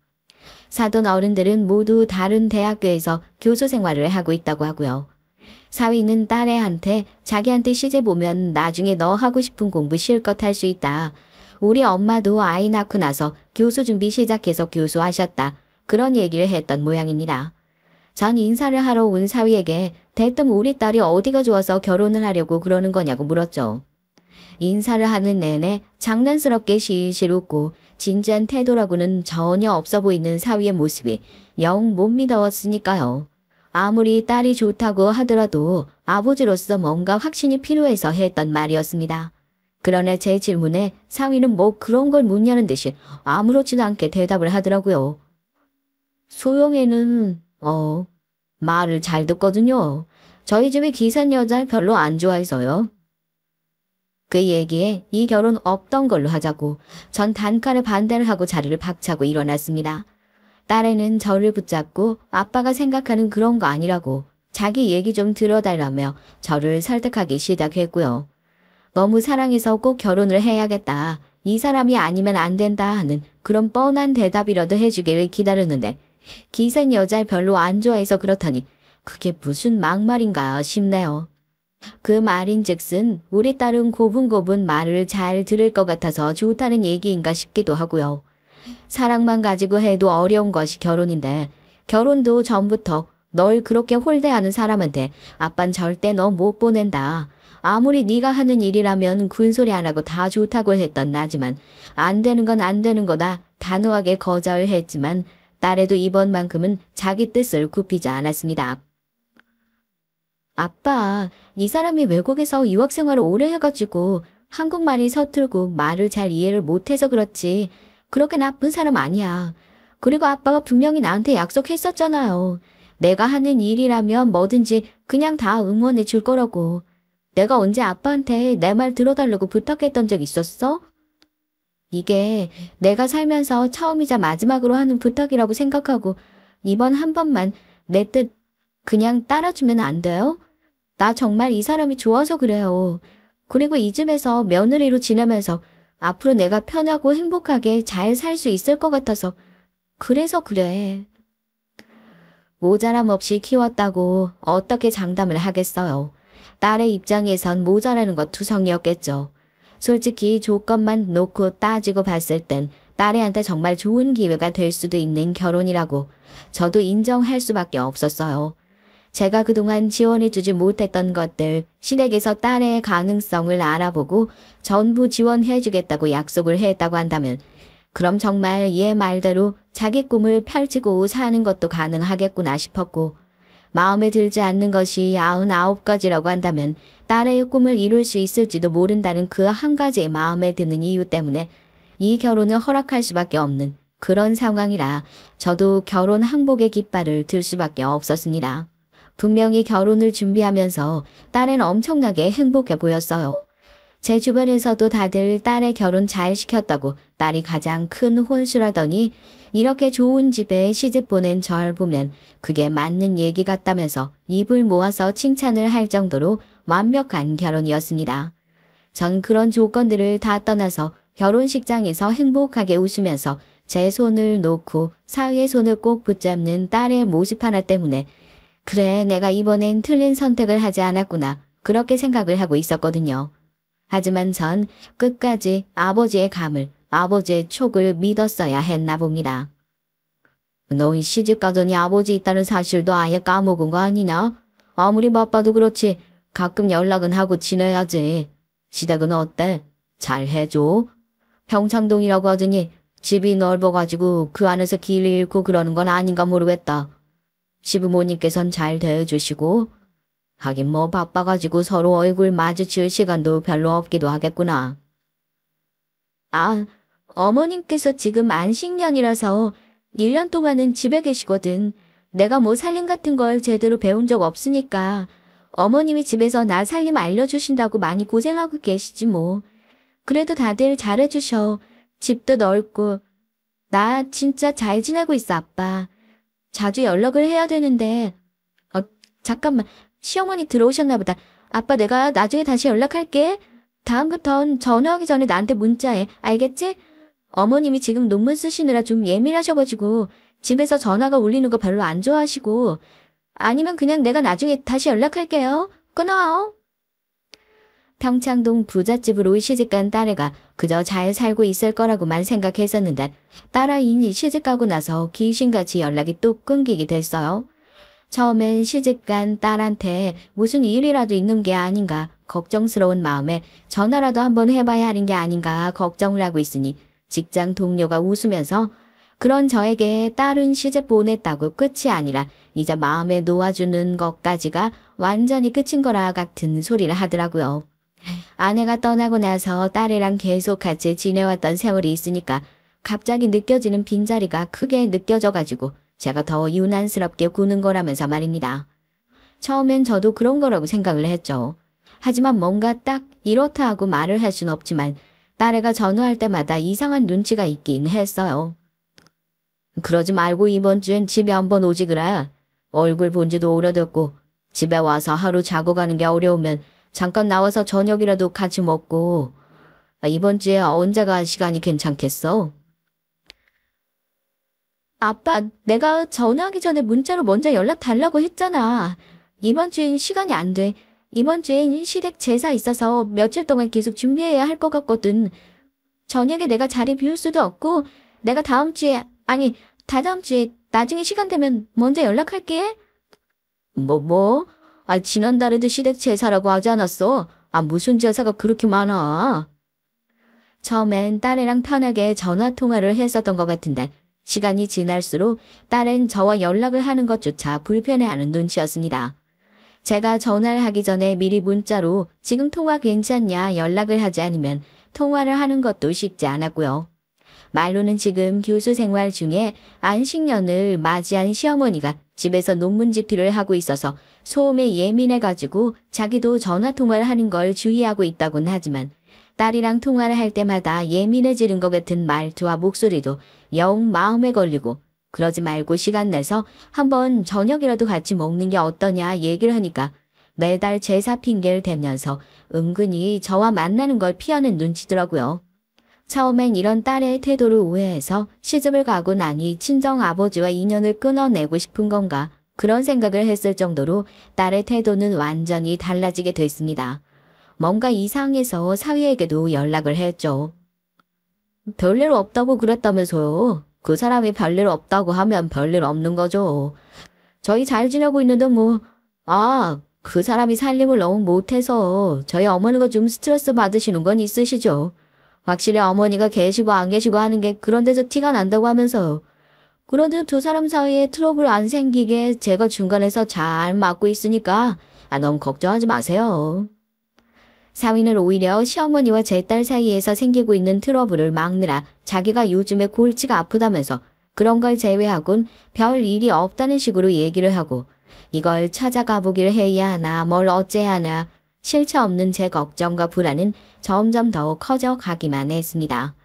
사돈 어른들은 모두 다른 대학교에서 교수 생활을 하고 있다고 하고요. 사위는 딸애한테 자기한테 시집 오면 나중에 너 하고 싶은 공부 실컷 할 수 있다. 우리 엄마도 아이 낳고 나서 교수 준비 시작해서 교수하셨다. 그런 얘기를 했던 모양입니다. 전 인사를 하러 온 사위에게 대뜸 우리 딸이 어디가 좋아서 결혼을 하려고 그러는 거냐고 물었죠. 인사를 하는 내내 장난스럽게 실실 웃고 진지한 태도라고는 전혀 없어 보이는 사위의 모습이 영 못 믿었으니까요. 아무리 딸이 좋다고 하더라도 아버지로서 뭔가 확신이 필요해서 했던 말이었습니다. 그러나 제 질문에 사위는 뭐 그런 걸 묻냐는 듯이 아무렇지도 않게 대답을 하더라고요. 소영이는 말을 잘 듣거든요. 저희 집에 기산 여자 별로 안 좋아해서요. 그 얘기에 이 결혼 없던 걸로 하자고 전 단칼에 반대를 하고 자리를 박차고 일어났습니다. 딸애는 저를 붙잡고 아빠가 생각하는 그런 거 아니라고 자기 얘기 좀 들어달라며 저를 설득하기 시작했고요. 너무 사랑해서 꼭 결혼을 해야겠다. 이 사람이 아니면 안 된다 하는 그런 뻔한 대답이라도 해주기를 기다렸는데 기생 여자를 별로 안 좋아해서 그렇다니 그게 무슨 막말인가 싶네요. 그 말인즉슨 우리 딸은 고분고분 말을 잘 들을 것 같아서 좋다는 얘기인가 싶기도 하고요. 사랑만 가지고 해도 어려운 것이 결혼인데 결혼도 전부터 널 그렇게 홀대하는 사람한테 아빤 절대 너 못 보낸다. 아무리 네가 하는 일이라면 군소리 안 하고 다 좋다고 했던 나지만 안 되는 건 안 되는 거다 단호하게 거절했지만 딸애도 이번만큼은 자기 뜻을 굽히지 않았습니다. 아빠, 이 사람이 외국에서 유학생활을 오래 해가지고 한국말이 서툴고 말을 잘 이해를 못해서 그렇지 그렇게 나쁜 사람 아니야. 그리고 아빠가 분명히 나한테 약속했었잖아요. 내가 하는 일이라면 뭐든지 그냥 다 응원해 줄 거라고. 내가 언제 아빠한테 내 말 들어달라고 부탁했던 적 있었어? 이게 내가 살면서 처음이자 마지막으로 하는 부탁이라고 생각하고 이번 한 번만 내 뜻 그냥 따라주면 안 돼요? 나 정말 이 사람이 좋아서 그래요. 그리고 이 집에서 며느리로 지내면서 앞으로 내가 편하고 행복하게 잘 살 수 있을 것 같아서 그래서 그래. 모자람 없이 키웠다고 어떻게 장담을 하겠어요. 딸의 입장에선 모자라는 것 투성이었겠죠. 솔직히 조건만 놓고 따지고 봤을 땐 딸애한테 정말 좋은 기회가 될 수도 있는 결혼이라고 저도 인정할 수밖에 없었어요. 제가 그동안 지원해주지 못했던 것들 시댁에서 딸의 가능성을 알아보고 전부 지원해주겠다고 약속을 했다고 한다면 그럼 정말 얘 말대로 자기 꿈을 펼치고 사는 것도 가능하겠구나 싶었고 마음에 들지 않는 것이 99가지라고 한다면 딸의 꿈을 이룰 수 있을지도 모른다는 그 한 가지의 마음에 드는 이유 때문에 이 결혼을 허락할 수밖에 없는 그런 상황이라 저도 결혼 항복의 깃발을 들 수밖에 없었습니다. 분명히 결혼을 준비하면서 딸은 엄청나게 행복해 보였어요. 제 주변에서도 다들 딸의 결혼 잘 시켰다고 딸이 가장 큰 혼수라더니 이렇게 좋은 집에 시집 보낸 절 보면 그게 맞는 얘기 같다면서 입을 모아서 칭찬을 할 정도로 완벽한 결혼이었습니다. 전 그런 조건들을 다 떠나서 결혼식장에서 행복하게 웃으면서 제 손을 놓고 사위의 손을 꼭 붙잡는 딸의 모습 하나 때문에 그래 내가 이번엔 틀린 선택을 하지 않았구나 그렇게 생각을 하고 있었거든요. 하지만 전 끝까지 아버지의 감을, 아버지의 촉을 믿었어야 했나 봅니다. 너희 시집 가더니 아버지 있다는 사실도 아예 까먹은 거 아니냐? 아무리 바빠도 그렇지 가끔 연락은 하고 지내야지. 시댁은 어때? 잘 해줘? 평창동이라고 하더니 집이 넓어가지고 그 안에서 길 잃고 그러는 건 아닌가 모르겠다. 시부모님께선 잘 대해주시고 하긴 뭐 바빠가지고 서로 얼굴 마주칠 시간도 별로 없기도 하겠구나. 아, 어머님께서 지금 안식년이라서 1년 동안은 집에 계시거든. 내가 뭐 살림 같은 걸 제대로 배운 적 없으니까 어머님이 집에서 나 살림 알려주신다고 많이 고생하고 계시지 뭐. 그래도 다들 잘해주셔. 집도 넓고. 나 진짜 잘 지내고 있어, 아빠. 자주 연락을 해야 되는데. 잠깐만. 시어머니 들어오셨나 보다. 아빠 내가 나중에 다시 연락할게. 다음부턴 전화하기 전에 나한테 문자해. 알겠지? 어머님이 지금 논문 쓰시느라 좀 예민하셔가지고 집에서 전화가 울리는 거 별로 안 좋아하시고 아니면 그냥 내가 나중에 다시 연락할게요. 끊어. 평창동 부잣집으로 시집간 딸애가 그저 잘 살고 있을 거라고만 생각했었는데 딸아이인이 시집가고 나서 귀신같이 연락이 또 끊기게 됐어요. 처음엔 시집간 딸한테 무슨 일이라도 있는 게 아닌가 걱정스러운 마음에 전화라도 한번 해봐야 하는 게 아닌가 걱정을 하고 있으니 직장 동료가 웃으면서 그런 저에게 딸은 시집 보냈다고 끝이 아니라 이제 마음에 놓아주는 것까지가 완전히 끝인 거라 같은 소리를 하더라고요. 아내가 떠나고 나서 딸이랑 계속 같이 지내왔던 세월이 있으니까 갑자기 느껴지는 빈자리가 크게 느껴져가지고 제가 더 유난스럽게 구는 거라면서 말입니다. 처음엔 저도 그런 거라고 생각을 했죠. 하지만 뭔가 딱 이렇다 하고 말을 할 순 없지만 딸애가 전화할 때마다 이상한 눈치가 있긴 했어요. 그러지 말고 이번 주엔 집에 한번 오지 그래. 얼굴 본 지도 오래됐고 집에 와서 하루 자고 가는 게 어려우면 잠깐 나와서 저녁이라도 같이 먹고 이번 주에 언제가 시간이 괜찮겠어? 아빠, 내가 전화하기 전에 문자로 먼저 연락 달라고 했잖아. 이번 주엔 시간이 안 돼. 이번 주엔 시댁 제사 있어서 며칠 동안 계속 준비해야 할 것 같거든. 저녁에 내가 자리 비울 수도 없고 내가 다음 주에, 아니 다다음 주에 나중에 시간 되면 먼저 연락할게. 뭐? 지난달에도 시댁 제사라고 하지 않았어? 무슨 제사가 그렇게 많아? 처음엔 딸애랑 편하게 전화통화를 했었던 것 같은데 시간이 지날수록 딸은 저와 연락을 하는 것조차 불편해하는 눈치였습니다. 제가 전화를 하기 전에 미리 문자로 지금 통화 괜찮냐 연락을 하지 않으면 통화를 하는 것도 쉽지 않았고요. 말로는 지금 교수 생활 중에 안식년을 맞이한 시어머니가 집에서 논문 집필을 하고 있어서 소음에 예민해가지고 자기도 전화통화를 하는 걸 주의하고 있다곤 하지만 딸이랑 통화를 할 때마다 예민해지는 것 같은 말투와 목소리도 영 마음에 걸리고 그러지 말고 시간 내서 한번 저녁이라도 같이 먹는 게 어떠냐 얘기를 하니까 매달 제사 핑계를 대면서 은근히 저와 만나는 걸 피하는 눈치더라고요. 처음엔 이런 딸의 태도를 오해해서 시집을 가고 나니 친정 아버지와 인연을 끊어내고 싶은 건가 그런 생각을 했을 정도로 딸의 태도는 완전히 달라지게 됐습니다. 뭔가 이상해서 사위에게도 연락을 했죠. 별일 없다고 그랬다면서요. 그 사람이 별일 없다고 하면 별일 없는 거죠. 저희 잘 지내고 있는데 그 사람이 살림을 너무 못해서 저희 어머니가 좀 스트레스 받으시는 건 있으시죠. 확실히 어머니가 계시고 안 계시고 하는 게 그런 데서 티가 난다고 하면서요. 그런데 두 사람 사이에 트러블 안 생기게 제가 중간에서 잘 막고 있으니까 너무 걱정하지 마세요. 사위는 오히려 시어머니와 제 딸 사이에서 생기고 있는 트러블을 막느라 자기가 요즘에 골치가 아프다면서 그런 걸 제외하곤 별 일이 없다는 식으로 얘기를 하고 이걸 찾아가 보기를 해야 하나 뭘 어째야 하나 실체 없는 제 걱정과 불안은 점점 더 커져가기만 했습니다.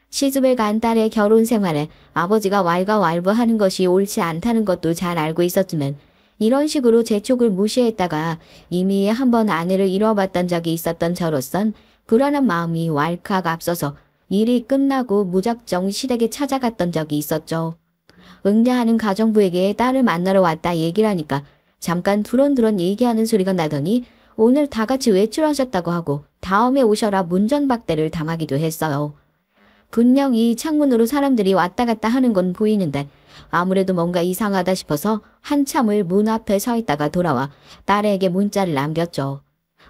시집을 간 딸의 결혼 생활에 아버지가 왈가왈부하는 것이 옳지 않다는 것도 잘 알고 있었지만 이런 식으로 제 쪽을 무시했다가 이미 한번 아내를 잃어봤던 적이 있었던 저로선 불안한 마음이 왈칵 앞서서 일이 끝나고 무작정 시댁에 찾아갔던 적이 있었죠. 응대하는 가정부에게 딸을 만나러 왔다 얘기를 하니까 잠깐 두런두런 얘기하는 소리가 나더니 오늘 다 같이 외출하셨다고 하고 다음에 오셔라 문전박대를 당하기도 했어요. 분명히 창문으로 사람들이 왔다 갔다 하는 건 보이는데 아무래도 뭔가 이상하다 싶어서 한참을 문 앞에 서 있다가 돌아와 딸에게 문자를 남겼죠.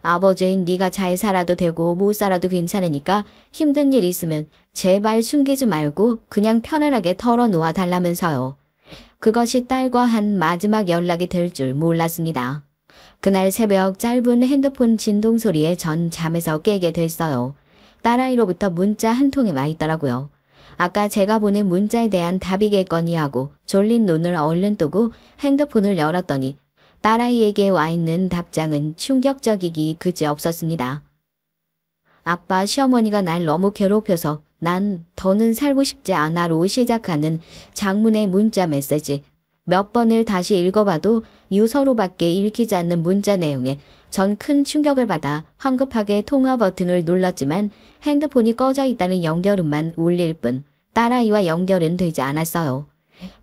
아버지인 네가 잘 살아도 되고 못 살아도 괜찮으니까 힘든 일 있으면 제발 숨기지 말고 그냥 편안하게 털어놓아 달라면서요. 그것이 딸과 한 마지막 연락이 될 줄 몰랐습니다. 그날 새벽 짧은 핸드폰 진동 소리에 전 잠에서 깨게 됐어요. 딸아이로부터 문자 한 통이 와 있더라고요. 아까 제가 보낸 문자에 대한 답이겠거니 하고 졸린 눈을 얼른 뜨고 핸드폰을 열었더니 딸아이에게 와 있는 답장은 충격적이기 그지없었습니다. 아빠 시어머니가 날 너무 괴롭혀서 난 더는 살고 싶지 않아로 시작하는 장문의 문자 메시지. 몇 번을 다시 읽어봐도 유서로밖에 읽히지 않는 문자 내용에 전 큰 충격을 받아 황급하게 통화 버튼을 눌렀지만 핸드폰이 꺼져 있다는 연결음만 울릴 뿐 딸아이와 연결은 되지 않았어요.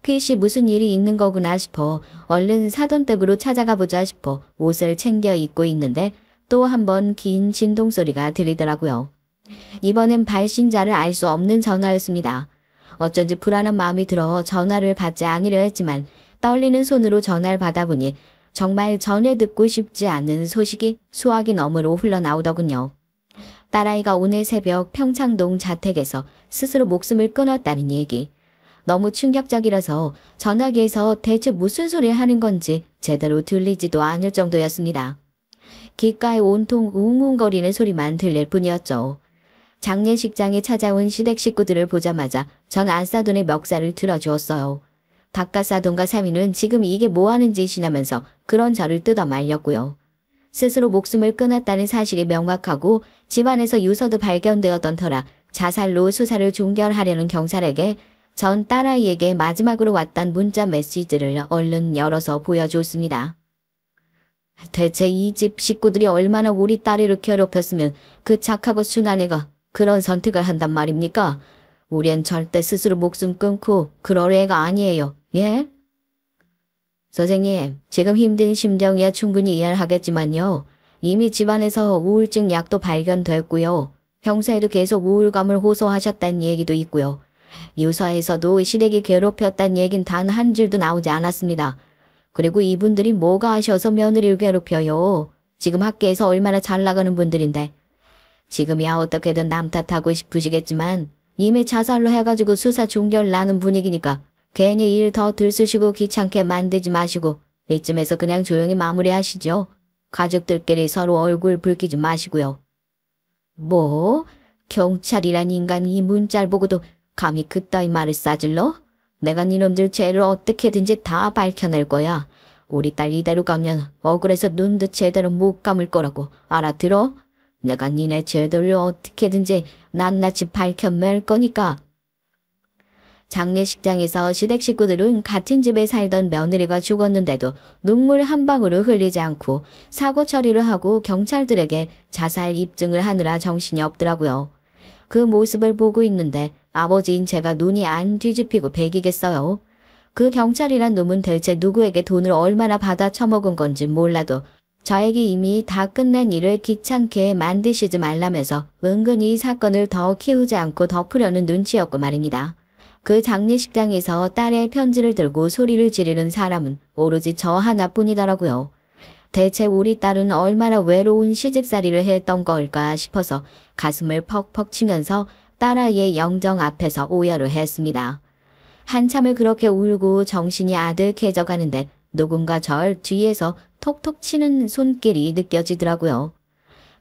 PC 무슨 일이 있는 거구나 싶어 얼른 사돈댁으로 찾아가 보자 싶어 옷을 챙겨 입고 있는데 또 한 번 긴 진동소리가 들리더라고요. 이번엔 발신자를 알 수 없는 전화였습니다. 어쩐지 불안한 마음이 들어 전화를 받지 않으려 했지만 떨리는 손으로 전화를 받아보니 정말 전에 듣고 싶지 않은 소식이 수화기 너머로 흘러나오더군요. 딸아이가 오늘 새벽 평창동 자택에서 스스로 목숨을 끊었다는 얘기. 너무 충격적이라서 전화기에서 대체 무슨 소리를 하는 건지 제대로 들리지도 않을 정도였습니다. 귓가에 온통 웅웅거리는 소리만 들릴 뿐이었죠. 장례식장에 찾아온 시댁 식구들을 보자마자 전 안사돈의 멱살을 들어주었어요. 닭가사돈과 사위는 지금 이게 뭐하는 짓이냐면서 그런 저를 뜯어 말렸고요. 스스로 목숨을 끊었다는 사실이 명확하고 집안에서 유서도 발견되었던 터라 자살로 수사를 종결하려는 경찰에게 전 딸아이에게 마지막으로 왔던 문자 메시지를 얼른 열어서 보여줬습니다. 대체 이 집 식구들이 얼마나 우리 딸을 괴롭혔으면 그 착하고 순한 애가 그런 선택을 한단 말입니까? 우린 절대 스스로 목숨 끊고 그럴 애가 아니에요. 예? 선생님, 지금 힘든 심정이야 충분히 이해하겠지만요. 이미 집안에서 우울증 약도 발견됐고요. 평소에도 계속 우울감을 호소하셨다는 얘기도 있고요. 유서에서도 시댁이 괴롭혔다는 얘긴 단 한 줄도 나오지 않았습니다. 그리고 이분들이 뭐가 하셔서 며느리를 괴롭혀요. 지금 학계에서 얼마나 잘 나가는 분들인데. 지금이야 어떻게든 남 탓하고 싶으시겠지만 이미 자살로 해가지고 수사 종결 나는 분위기니까 괜히 일 더 들쑤시고 귀찮게 만들지 마시고 이쯤에서 그냥 조용히 마무리하시죠. 가족들끼리 서로 얼굴 붉히지 마시고요. 뭐? 경찰이란 인간이 이 문자를 보고도 감히 그따위 말을 싸질러? 내가 니놈들 죄를 어떻게든지 다 밝혀낼 거야. 우리 딸 이대로 가면 억울해서 눈도 제대로 못 감을 거라고 알아들어? 내가 니네 죄들을 어떻게든지 낱낱이 밝혀낼 거니까. 장례식장에서 시댁 식구들은 같은 집에 살던 며느리가 죽었는데도 눈물 한 방울을 흘리지 않고 사고 처리를 하고 경찰들에게 자살 입증을 하느라 정신이 없더라고요. 그 모습을 보고 있는데 아버지인 제가 눈이 안 뒤집히고 배기겠어요. 그 경찰이란 놈은 대체 누구에게 돈을 얼마나 받아 처먹은 건지 몰라도 저에게 이미 다 끝낸 일을 귀찮게 만드시지 말라면서 은근히 이 사건을 더 키우지 않고 덮으려는 눈치였고 말입니다. 그 장례식장에서 딸의 편지를 들고 소리를 지르는 사람은 오로지 저 하나뿐이더라고요. 대체 우리 딸은 얼마나 외로운 시집살이를 했던 걸까 싶어서 가슴을 퍽퍽 치면서 딸아이의 영정 앞에서 오열을 했습니다. 한참을 그렇게 울고 정신이 아득해져 가는데 누군가 절 뒤에서 톡톡 치는 손길이 느껴지더라고요.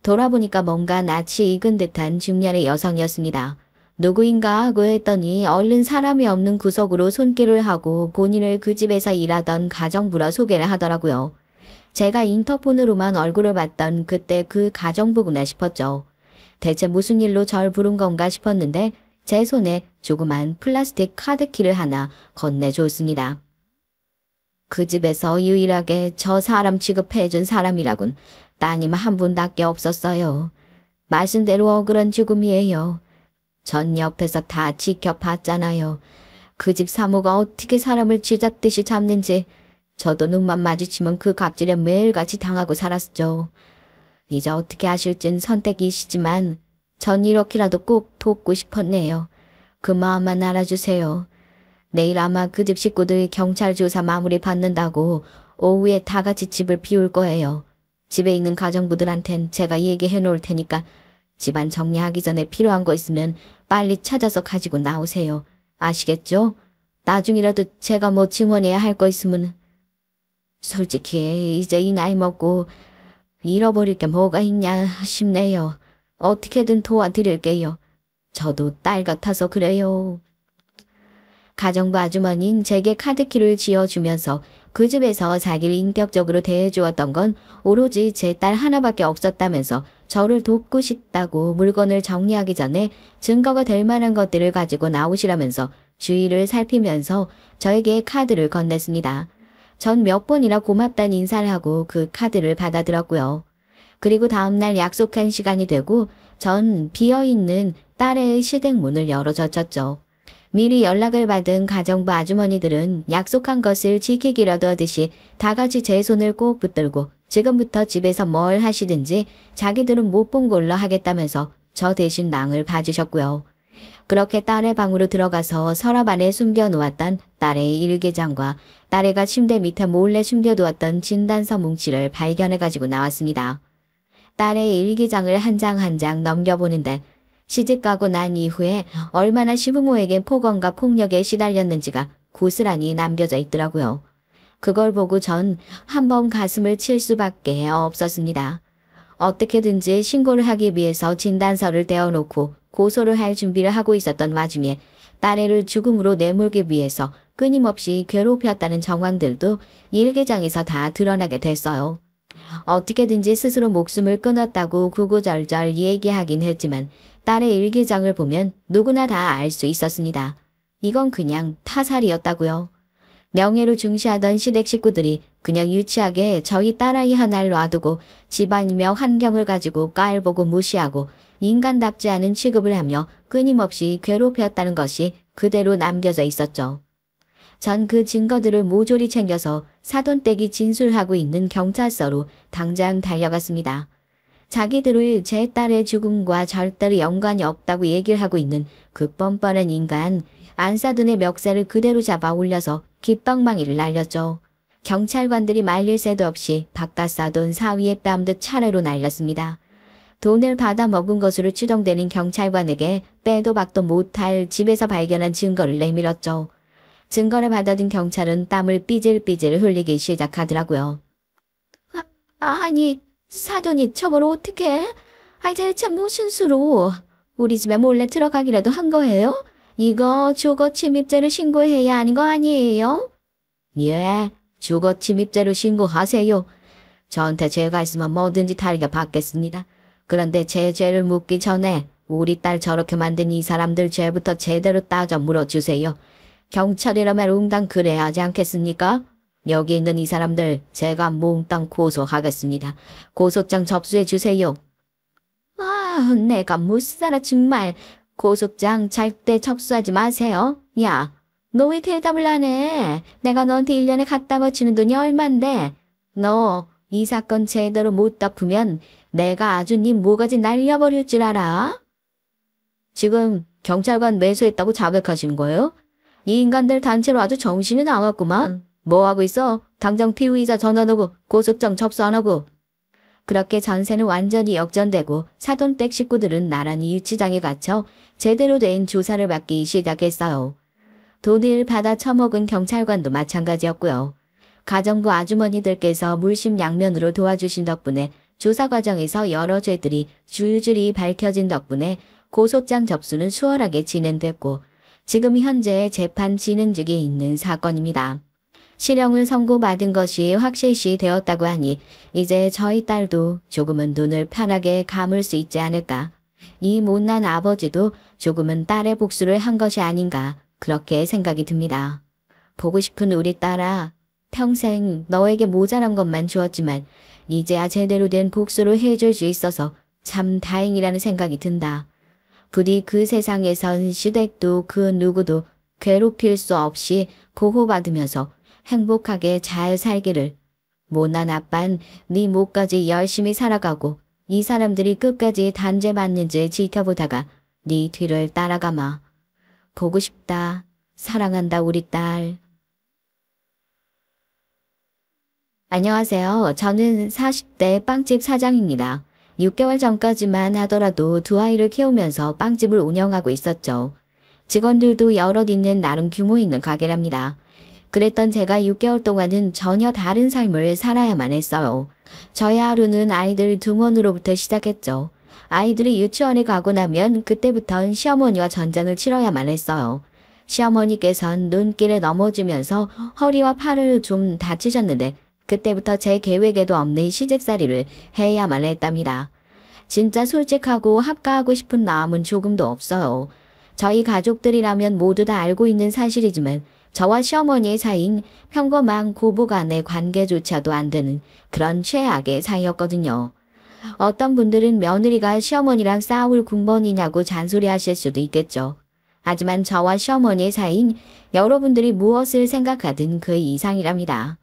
돌아보니까 뭔가 낯이 익은 듯한 중년의 여성이었습니다. 누구인가 하고 했더니 얼른 사람이 없는 구석으로 손길을 하고 본인을 그 집에서 일하던 가정부라 소개를 하더라고요. 제가 인터폰으로만 얼굴을 봤던 그때 그 가정부구나 싶었죠. 대체 무슨 일로 절 부른 건가 싶었는데 제 손에 조그만 플라스틱 카드키를 하나 건네줬습니다. 그 집에서 유일하게 저 사람 취급해준 사람이라곤 따님 한 분밖에 없었어요. 말씀대로 억울한 죽음이에요. 전 옆에서 다 지켜봤잖아요. 그 집 사모가 어떻게 사람을 쥐잡듯이 잡는지 저도 눈만 마주치면 그 갑질에 매일같이 당하고 살았죠. 이제 어떻게 하실진 선택이시지만 전 이렇게라도 꼭 돕고 싶었네요. 그 마음만 알아주세요. 내일 아마 그 집 식구들 경찰 조사 마무리 받는다고 오후에 다 같이 집을 비울 거예요. 집에 있는 가정부들한텐 제가 얘기해 놓을 테니까 집안 정리하기 전에 필요한 거 있으면 빨리 찾아서 가지고 나오세요. 아시겠죠? 나중이라도 제가 뭐 증언해야 할 거 있으면. 솔직히 이제 이 나이 먹고 잃어버릴 게 뭐가 있냐 싶네요. 어떻게든 도와드릴게요. 저도 딸 같아서 그래요. 가정부 아주머니는 제게 카드키를 쥐어주면서 그 집에서 자기를 인격적으로 대해주었던 건 오로지 제 딸 하나밖에 없었다면서 저를 돕고 싶다고 물건을 정리하기 전에 증거가 될 만한 것들을 가지고 나오시라면서 주위를 살피면서 저에게 카드를 건넸습니다. 전 몇 번이나 고맙다는 인사를 하고 그 카드를 받아들었고요. 그리고 다음날 약속한 시간이 되고 전 비어있는 딸의 시댁 문을 열어젖혔죠. 미리 연락을 받은 가정부 아주머니들은 약속한 것을 지키기라도 하듯이 다 같이 제 손을 꼭 붙들고 지금부터 집에서 뭘 하시든지 자기들은 못 본 걸로 하겠다면서 저 대신 낭을 봐주셨고요. 그렇게 딸의 방으로 들어가서 서랍 안에 숨겨놓았던 딸의 일기장과 딸애가 침대 밑에 몰래 숨겨두었던 진단서 뭉치를 발견해가지고 나왔습니다. 딸의 일기장을 한 장 한 장 넘겨보는데 시집가고 난 이후에 얼마나 시부모에게 폭언과 폭력에 시달렸는지가 고스란히 남겨져 있더라고요. 그걸 보고 전 한번 가슴을 칠 수밖에 없었습니다. 어떻게든지 신고를 하기 위해서 진단서를 떼어놓고 고소를 할 준비를 하고 있었던 와중에 딸애를 죽음으로 내몰기 위해서 끊임없이 괴롭혔다는 정황들도 일기장에서 다 드러나게 됐어요. 어떻게든지 스스로 목숨을 끊었다고 구구절절 얘기하긴 했지만 딸의 일기장을 보면 누구나 다 알 수 있었습니다. 이건 그냥 타살이었다고요. 명예를 중시하던 시댁 식구들이 그냥 유치하게 저희 딸아이 하나를 놔두고 집안이며 환경을 가지고 깔보고 무시하고 인간답지 않은 취급을 하며 끊임없이 괴롭혔다는 것이 그대로 남겨져 있었죠. 전 그 증거들을 모조리 챙겨서 사돈댁이 진술하고 있는 경찰서로 당장 달려갔습니다. 자기들을 제 딸의 죽음과 절대로 연관이 없다고 얘기를 하고 있는 그 뻔뻔한 인간 안사돈의 멱살을 그대로 잡아 올려서 깃방망이를 날렸죠. 경찰관들이 말릴 새도 없이 바깥사돈 사위의 뺨도 차례로 날렸습니다. 돈을 받아 먹은 것으로 추정되는 경찰관에게 빼도 박도 못할 집에서 발견한 증거를 내밀었죠. 증거를 받아든 경찰은 땀을 삐질삐질 흘리기 시작하더라고요. 아니, 사돈이 저걸 어떻게? 아이 대체 무슨 수로 우리 집에 몰래 들어가기라도 한 거예요? 이거 주거 침입죄를 신고해야 하는 거 아니에요? 예, 주거 침입죄로 신고하세요. 저한테 죄가 있으면 뭐든지 다르게 받겠습니다. 그런데 제 죄를 묻기 전에 우리 딸 저렇게 만든 이 사람들 죄부터 제대로 따져 물어주세요. 경찰이라면 웅당 그래야 하지 않겠습니까? 여기 있는 이 사람들 제가 몽땅 고소하겠습니다. 고소장 접수해 주세요. 아, 내가 못 살아 정말. 고소장 절대 접수하지 마세요. 야, 너 왜 대답을 안 해? 내가 너한테 1년에 갖다 바치는 돈이 얼만데? 너 이 사건 제대로 못 덮으면 내가 아주 네 모가지 날려버릴 줄 알아? 지금 경찰관 매수했다고 자백하시는 거예요? 이 인간들 단체로 아주 정신이 나갔구만. 뭐 하고 있어? 당장 피의자 전화하고 고소장 접수 안 하고. 그렇게 전세는 완전히 역전되고 사돈댁 식구들은 나란히 유치장에 갇혀 제대로 된 조사를 받기 시작했어요. 돈을 받아 처먹은 경찰관도 마찬가지였고요. 가정부 아주머니들께서 물심양면으로 도와주신 덕분에 조사 과정에서 여러 죄들이 줄줄이 밝혀진 덕분에 고소장 접수는 수월하게 진행됐고 지금 현재 재판 진행 중에 있는 사건입니다. 실형을 선고받은 것이 확실시 되었다고 하니 이제 저희 딸도 조금은 눈을 편하게 감을 수 있지 않을까. 이 못난 아버지도 조금은 딸의 복수를 한 것이 아닌가 그렇게 생각이 듭니다. 보고 싶은 우리 딸아, 평생 너에게 모자란 것만 주었지만 이제야 제대로 된 복수를 해줄 수 있어서 참 다행이라는 생각이 든다. 부디 그 세상에선 시댁도 그 누구도 괴롭힐 수 없이 보호받으면서 행복하게 잘 살기를. 못난 아빤 네 목까지 열심히 살아가고 이 사람들이 끝까지 단죄받는지 지켜보다가 네 뒤를 따라가마. 보고 싶다. 사랑한다 우리 딸. 안녕하세요. 저는 40대 빵집 사장입니다. 6개월 전까지만 하더라도 두 아이를 키우면서 빵집을 운영하고 있었죠. 직원들도 여럿 있는 나름 규모 있는 가게랍니다. 그랬던 제가 6개월 동안은 전혀 다른 삶을 살아야만 했어요. 저의 하루는 아이들 등원으로부터 시작했죠. 아이들이 유치원에 가고 나면 그때부터는 시어머니와 전쟁을 치러야만 했어요. 시어머니께선 눈길에 넘어지면서 허리와 팔을 좀 다치셨는데 그때부터 제 계획에도 없는 시집살이를 해야만 했답니다. 진짜 솔직하고 합가하고 싶은 마음은 조금도 없어요. 저희 가족들이라면 모두 다 알고 있는 사실이지만 저와 시어머니의 사이인 평범한 고부간의 관계조차도 안 되는 그런 최악의 사이였거든요. 어떤 분들은 며느리가 시어머니랑 싸울 군번이냐고 잔소리하실 수도 있겠죠. 하지만 저와 시어머니의 사이인 여러분들이 무엇을 생각하든 그 이상이랍니다.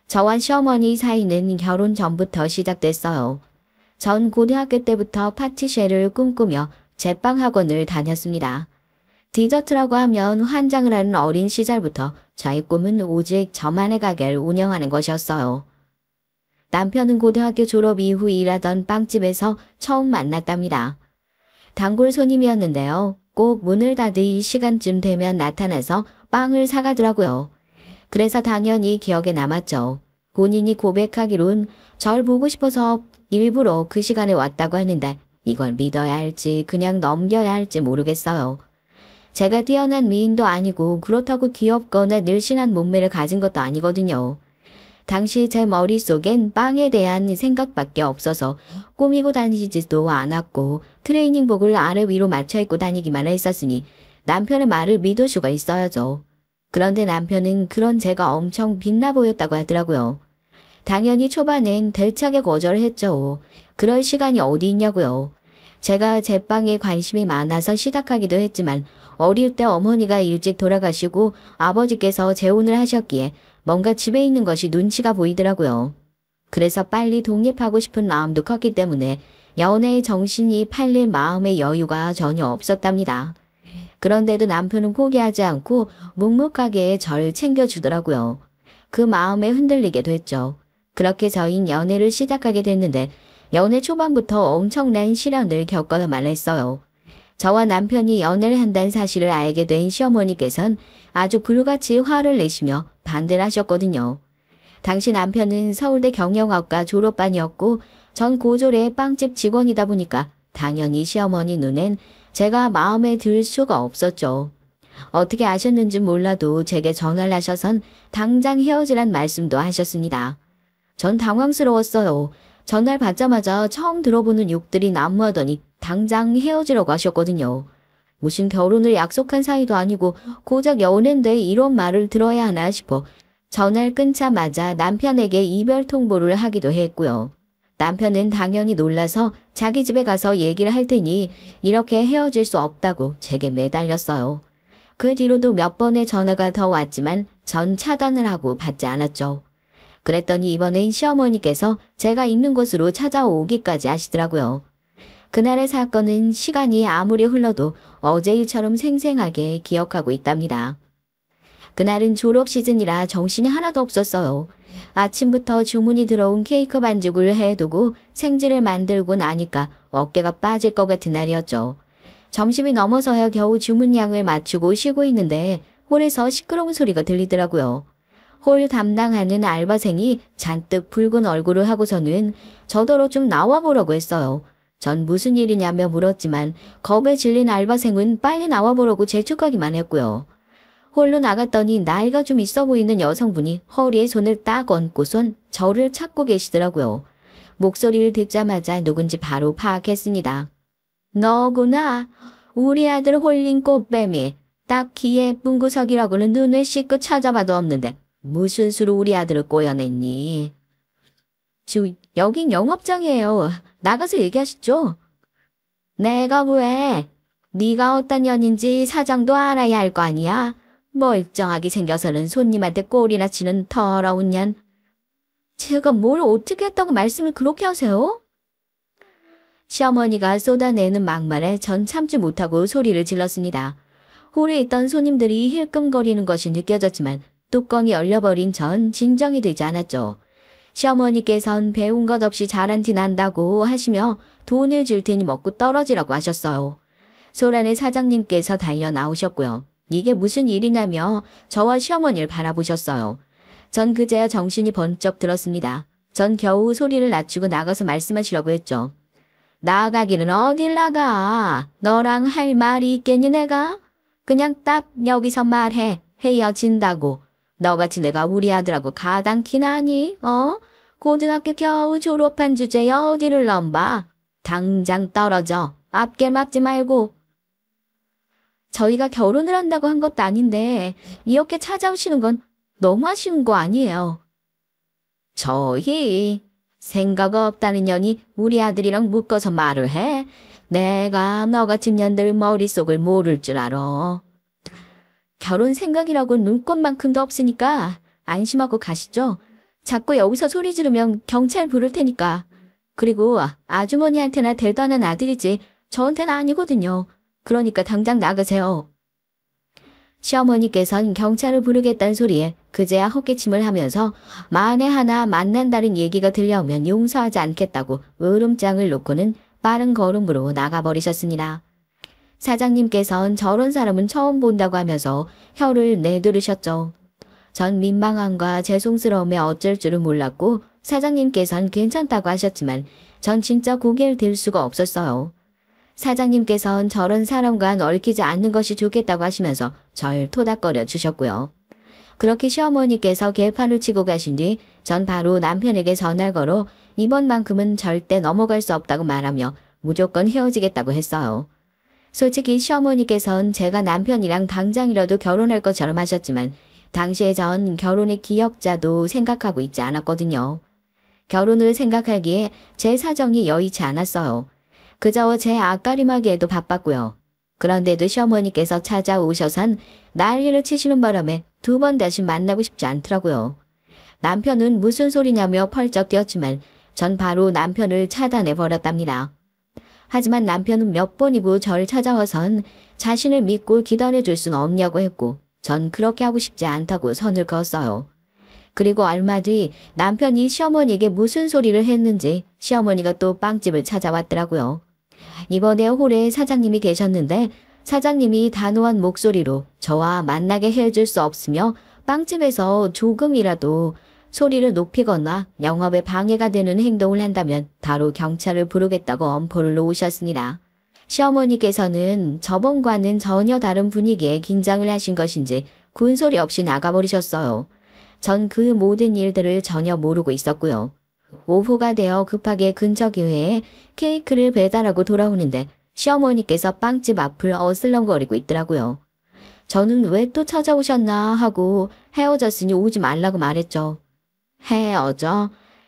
저와 시어머니 사이는 결혼 전부터 시작됐어요. 전 고등학교 때부터 파티쉐를 꿈꾸며 제빵학원을 다녔습니다. 디저트라고 하면 환장을 하는 어린 시절부터 저의 꿈은 오직 저만의 가게를 운영하는 것이었어요. 남편은 고등학교 졸업 이후 일하던 빵집에서 처음 만났답니다. 단골 손님이었는데요. 꼭 문을 닫을 시간쯤 되면 나타나서 빵을 사가더라고요. 그래서 당연히 기억에 남았죠. 본인이 고백하기론 절 보고 싶어서 일부러 그 시간에 왔다고 하는데 이걸 믿어야 할지 그냥 넘겨야 할지 모르겠어요. 제가 뛰어난 미인도 아니고 그렇다고 귀엽거나 늘씬한 몸매를 가진 것도 아니거든요. 당시 제 머릿속엔 빵에 대한 생각밖에 없어서 꾸미고 다니지도 않았고 트레이닝복을 아래 위로 맞춰 입고 다니기만 했었으니 남편의 말을 믿을 수가 있어야죠. 그런데 남편은 그런 제가 엄청 빛나 보였다고 하더라고요. 당연히 초반엔 대차게 거절을 했죠. 그럴 시간이 어디 있냐고요. 제가 제빵에 관심이 많아서 시작하기도 했지만 어릴 때 어머니가 일찍 돌아가시고 아버지께서 재혼을 하셨기에 뭔가 집에 있는 것이 눈치가 보이더라고요. 그래서 빨리 독립하고 싶은 마음도 컸기 때문에 연애에 정신이 팔릴 마음의 여유가 전혀 없었답니다. 그런데도 남편은 포기하지 않고 묵묵하게 절 챙겨주더라고요. 그 마음에 흔들리게 됐죠. 그렇게 저희는 연애를 시작하게 됐는데 연애 초반부터 엄청난 시련을 겪어야만 했어요. 저와 남편이 연애를 한다는 사실을 알게 된 시어머니께서는 아주 불같이 화를 내시며 반대를 하셨거든요. 당시 남편은 서울대 경영학과 졸업반이었고 전 고졸의 빵집 직원이다 보니까 당연히 시어머니 눈엔 제가 마음에 들 수가 없었죠. 어떻게 아셨는지 몰라도 제게 전화를 하셔선 당장 헤어지란 말씀도 하셨습니다. 전 당황스러웠어요. 전화를 받자마자 처음 들어보는 욕들이 난무하더니 당장 헤어지라고 하셨거든요. 무슨 결혼을 약속한 사이도 아니고 고작 연애인데 이런 말을 들어야 하나 싶어 전화를 끊자마자 남편에게 이별 통보를 하기도 했고요. 남편은 당연히 놀라서 자기 집에 가서 얘기를 할 테니 이렇게 헤어질 수 없다고 제게 매달렸어요. 그 뒤로도 몇 번의 전화가 더 왔지만 전 차단을 하고 받지 않았죠. 그랬더니 이번엔 시어머니께서 제가 있는 곳으로 찾아오기까지 하시더라고요. 그날의 사건은 시간이 아무리 흘러도 어제 일처럼 생생하게 기억하고 있답니다. 그날은 졸업 시즌이라 정신이 하나도 없었어요. 아침부터 주문이 들어온 케이크 반죽을 해두고 생지를 만들고 나니까 어깨가 빠질 것 같은 날이었죠. 점심이 넘어서야 겨우 주문량을 맞추고 쉬고 있는데 홀에서 시끄러운 소리가 들리더라고요. 홀 담당하는 알바생이 잔뜩 붉은 얼굴을 하고서는 저더러 좀 나와보라고 했어요. 전 무슨 일이냐며 물었지만 겁에 질린 알바생은 빨리 나와보라고 재촉하기만 했고요. 홀로 나갔더니 나이가 좀 있어 보이는 여성분이 허리에 손을 딱 얹고선 저를 찾고 계시더라고요. 목소리를 듣자마자 누군지 바로 파악했습니다. 너구나. 우리 아들 홀린 꽃뱀이. 딱히 예쁜 구석이라고는 눈을 씻고 찾아봐도 없는데 무슨 수로 우리 아들을 꼬여냈니? 여긴 영업장이에요. 나가서 얘기하시죠. 내가 왜? 네가 어떤 년인지 사장도 알아야 할 거 아니야? 멀쩡하게 생겨서는 손님한테 꼴이나 치는 더러운 년. 제가 뭘 어떻게 했다고 말씀을 그렇게 하세요? 시어머니가 쏟아내는 막말에 전 참지 못하고 소리를 질렀습니다. 홀에 있던 손님들이 힐끔거리는 것이 느껴졌지만 뚜껑이 열려버린 전 진정이 되지 않았죠. 시어머니께선 배운 것 없이 잘한 티 난다고 하시며 돈을 줄 테니 먹고 떨어지라고 하셨어요. 소란의 사장님께서 달려 나오셨고요. 이게 무슨 일이냐며 저와 시어머니를 바라보셨어요. 전 그제야 정신이 번쩍 들었습니다. 전 겨우 소리를 낮추고 나가서 말씀하시려고 했죠. 나가기는 어딜 나가? 너랑 할 말이 있겠니 내가? 그냥 딱 여기서 말해. 헤어진다고. 너같이 내가 우리 아들하고 가당키나 하니? 고등학교 겨우 졸업한 주제에 어디를 넘봐? 당장 떨어져. 앞길 막지 말고. 저희가 결혼을 한다고 한 것도 아닌데 이렇게 찾아오시는 건 너무 하시는 거 아니에요? 저희 생각 없다는 년이 우리 아들이랑 묶어서 말을 해? 내가 너같은 년들 머릿속을 모를 줄 알아. 결혼 생각이라고 눈꽃만큼도 없으니까 안심하고 가시죠. 자꾸 여기서 소리 지르면 경찰 부를 테니까. 그리고 아주머니한테나 대단한 아들이지 저한테는 아니거든요. 그러니까 당장 나가세요. 시어머니께서는 경찰을 부르겠다는 소리에 그제야 헛기침을 하면서 만에 하나 만난다는 얘기가 들려오면 용서하지 않겠다고 으름장을 놓고는 빠른 걸음으로 나가버리셨습니다. 사장님께서는 저런 사람은 처음 본다고 하면서 혀를 내두르셨죠. 전 민망함과 죄송스러움에 어쩔 줄을 몰랐고 사장님께서는 괜찮다고 하셨지만 전 진짜 고개를 들 수가 없었어요. 사장님께서는 저런 사람과 얽히지 않는 것이 좋겠다고 하시면서 절 토닥거려 주셨고요. 그렇게 시어머니께서 개판을 치고 가신 뒤 전 바로 남편에게 전화를 걸어 이번만큼은 절대 넘어갈 수 없다고 말하며 무조건 헤어지겠다고 했어요. 솔직히 시어머니께서는 제가 남편이랑 당장이라도 결혼할 것처럼 하셨지만 당시에 전 결혼의 기억자도 생각하고 있지 않았거든요. 결혼을 생각하기에 제 사정이 여의치 않았어요. 그저 제 앞가림하기에도 바빴고요. 그런데도 시어머니께서 찾아오셔선 난리를 치시는 바람에 두 번 다시 만나고 싶지 않더라고요. 남편은 무슨 소리냐며 펄쩍 뛰었지만 전 바로 남편을 차단해버렸답니다. 하지만 남편은 몇 번이고 저를 찾아와선 자신을 믿고 기다려줄 수는 없냐고 했고 전 그렇게 하고 싶지 않다고 선을 그었어요. 그리고 얼마 뒤 남편이 시어머니에게 무슨 소리를 했는지 시어머니가 또 빵집을 찾아왔더라고요. 이번에 홀에 사장님이 계셨는데 사장님이 단호한 목소리로 저와 만나게 해줄 수 없으며 빵집에서 조금이라도 소리를 높이거나 영업에 방해가 되는 행동을 한다면 바로 경찰을 부르겠다고 엄포를 놓으셨습니다. 시어머니께서는 저번과는 전혀 다른 분위기에 긴장을 하신 것인지 군소리 없이 나가버리셨어요. 전 그 모든 일들을 전혀 모르고 있었고요. 오후가 되어 급하게 근처 교회에 케이크를 배달하고 돌아오는데 시어머니께서 빵집 앞을 어슬렁거리고 있더라고요. 저는 왜 또 찾아오셨나 하고 헤어졌으니 오지 말라고 말했죠.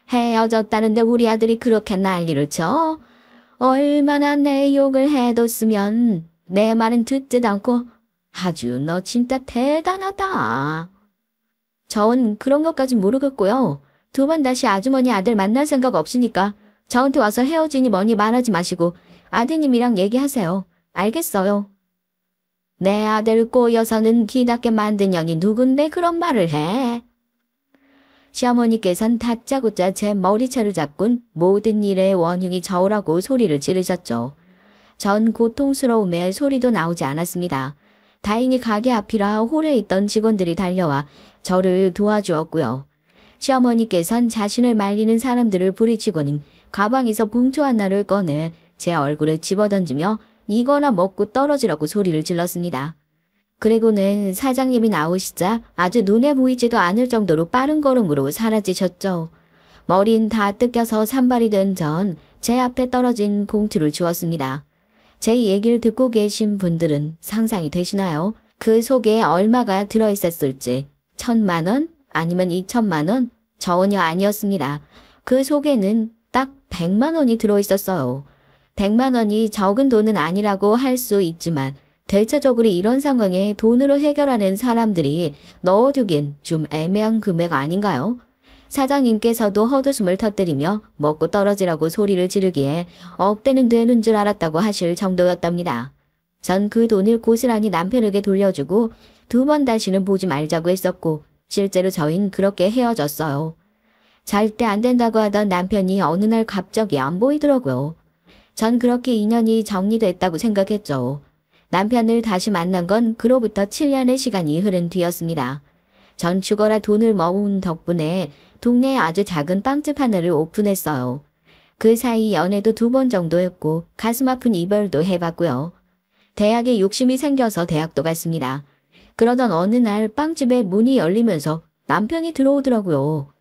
헤어졌다는데 우리 아들이 그렇게 난리를 쳐? 얼마나 내 욕을 해뒀으면 내 말은 듣지도 않고. 아주 너 진짜 대단하다. 전 그런 것까진 모르겠고요. 두 번 다시 아주머니 아들 만날 생각 없으니까 저한테 와서 헤어지니 뭐니 말하지 마시고 아드님이랑 얘기하세요. 알겠어요. 내 아들 꼬여서는 기답게 만든 년이 누군데 그런 말을 해? 시어머니께선 다짜고짜 제 머리채를 잡곤 모든 일의 원흉이 저라고 소리를 지르셨죠. 전 고통스러움에 소리도 나오지 않았습니다. 다행히 가게 앞이라 홀에 있던 직원들이 달려와 저를 도와주었고요. 시어머니께선 자신을 말리는 사람들을 부리치고는 가방에서 봉투 하나를 꺼내 제 얼굴에 집어던지며 이거나 먹고 떨어지라고 소리를 질렀습니다. 그리고는 사장님이 나오시자 아주 눈에 보이지도 않을 정도로 빠른 걸음으로 사라지셨죠. 머린 다 뜯겨서 산발이 된 전 제 앞에 떨어진 봉투를 주었습니다. 제 얘기를 듣고 계신 분들은 상상이 되시나요? 그 속에 얼마가 들어있었을지. 1,000만 원? 아니면 2,000만 원? 전혀 아니었습니다. 그 속에는 딱 100만 원이 들어있었어요. 100만 원이 적은 돈은 아니라고 할 수 있지만 대체적으로 이런 상황에 돈으로 해결하는 사람들이 넣어두긴 좀 애매한 금액 아닌가요? 사장님께서도 헛웃음을 터뜨리며 먹고 떨어지라고 소리를 지르기에 억대는 되는 줄 알았다고 하실 정도였답니다. 전 그 돈을 고스란히 남편에게 돌려주고 2번 다시는 보지 말자고 했었고 실제로 저희는 그렇게 헤어졌어요. 절대 안 된다고 하던 남편이 어느 날 갑자기 안 보이더라고요. 전 그렇게 인연이 정리됐다고 생각했죠. 남편을 다시 만난 건 그로부터 7년의 시간이 흐른 뒤였습니다. 전 죽어라 돈을 모은 덕분에 동네에 아주 작은 빵집 하나를 오픈했어요. 그 사이 연애도 2번 정도 했고 가슴 아픈 이별도 해봤고요. 대학에 욕심이 생겨서 대학도 갔습니다. 그러던 어느 날 빵집에 문이 열리면서 남편이 들어오더라고요.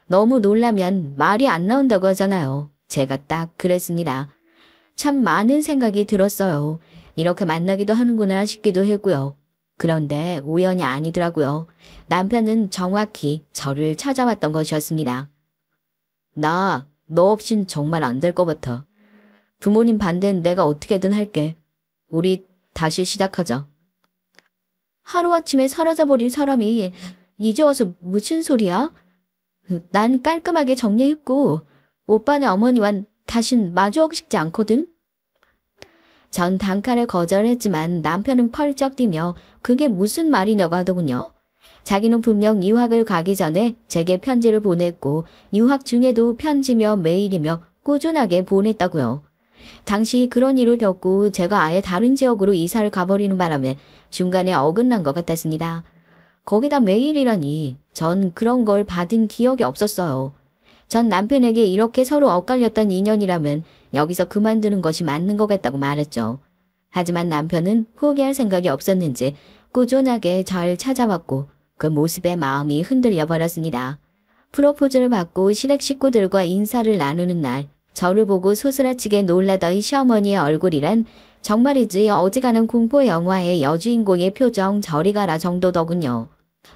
너무 놀라면 말이 안 나온다고 하잖아요. 제가 딱 그랬습니다. 참 많은 생각이 들었어요. 이렇게 만나기도 하는구나 싶기도 했고요. 그런데 우연이 아니더라고요. 남편은 정확히 저를 찾아왔던 것이었습니다. 너 없인 정말 안 될 것 같아. 부모님 반대는 내가 어떻게든 할게. 우리 다시 시작하자. 하루아침에 사라져버린 사람이 이제 와서 무슨 소리야? 난 깔끔하게 정리했고 오빠네 어머니와는 다신 마주하고 싶지 않거든. 전 단칼에 거절했지만 남편은 펄쩍 뛰며 그게 무슨 말이냐고 하더군요. 자기는 분명 유학을 가기 전에 제게 편지를 보냈고 유학 중에도 편지며 메일이며 꾸준하게 보냈다고요. 당시 그런 일을 겪고 제가 아예 다른 지역으로 이사를 가버리는 바람에 중간에 어긋난 것 같았습니다. 거기다 메일이라니 전 그런 걸 받은 기억이 없었어요. 전 남편에게 이렇게 서로 엇갈렸던 인연이라면 여기서 그만두는 것이 맞는 것 같다고 말했죠. 하지만 남편은 포기할 생각이 없었는지 꾸준하게 절 찾아왔고 그 모습에 마음이 흔들려 버렸습니다. 프로포즈를 받고 시댁 식구들과 인사를 나누는 날 저를 보고 소스라치게 놀라던 시어머니의 얼굴이란 정말이지 어지간한 공포 영화의 여주인공의 표정 저리 가라 정도더군요.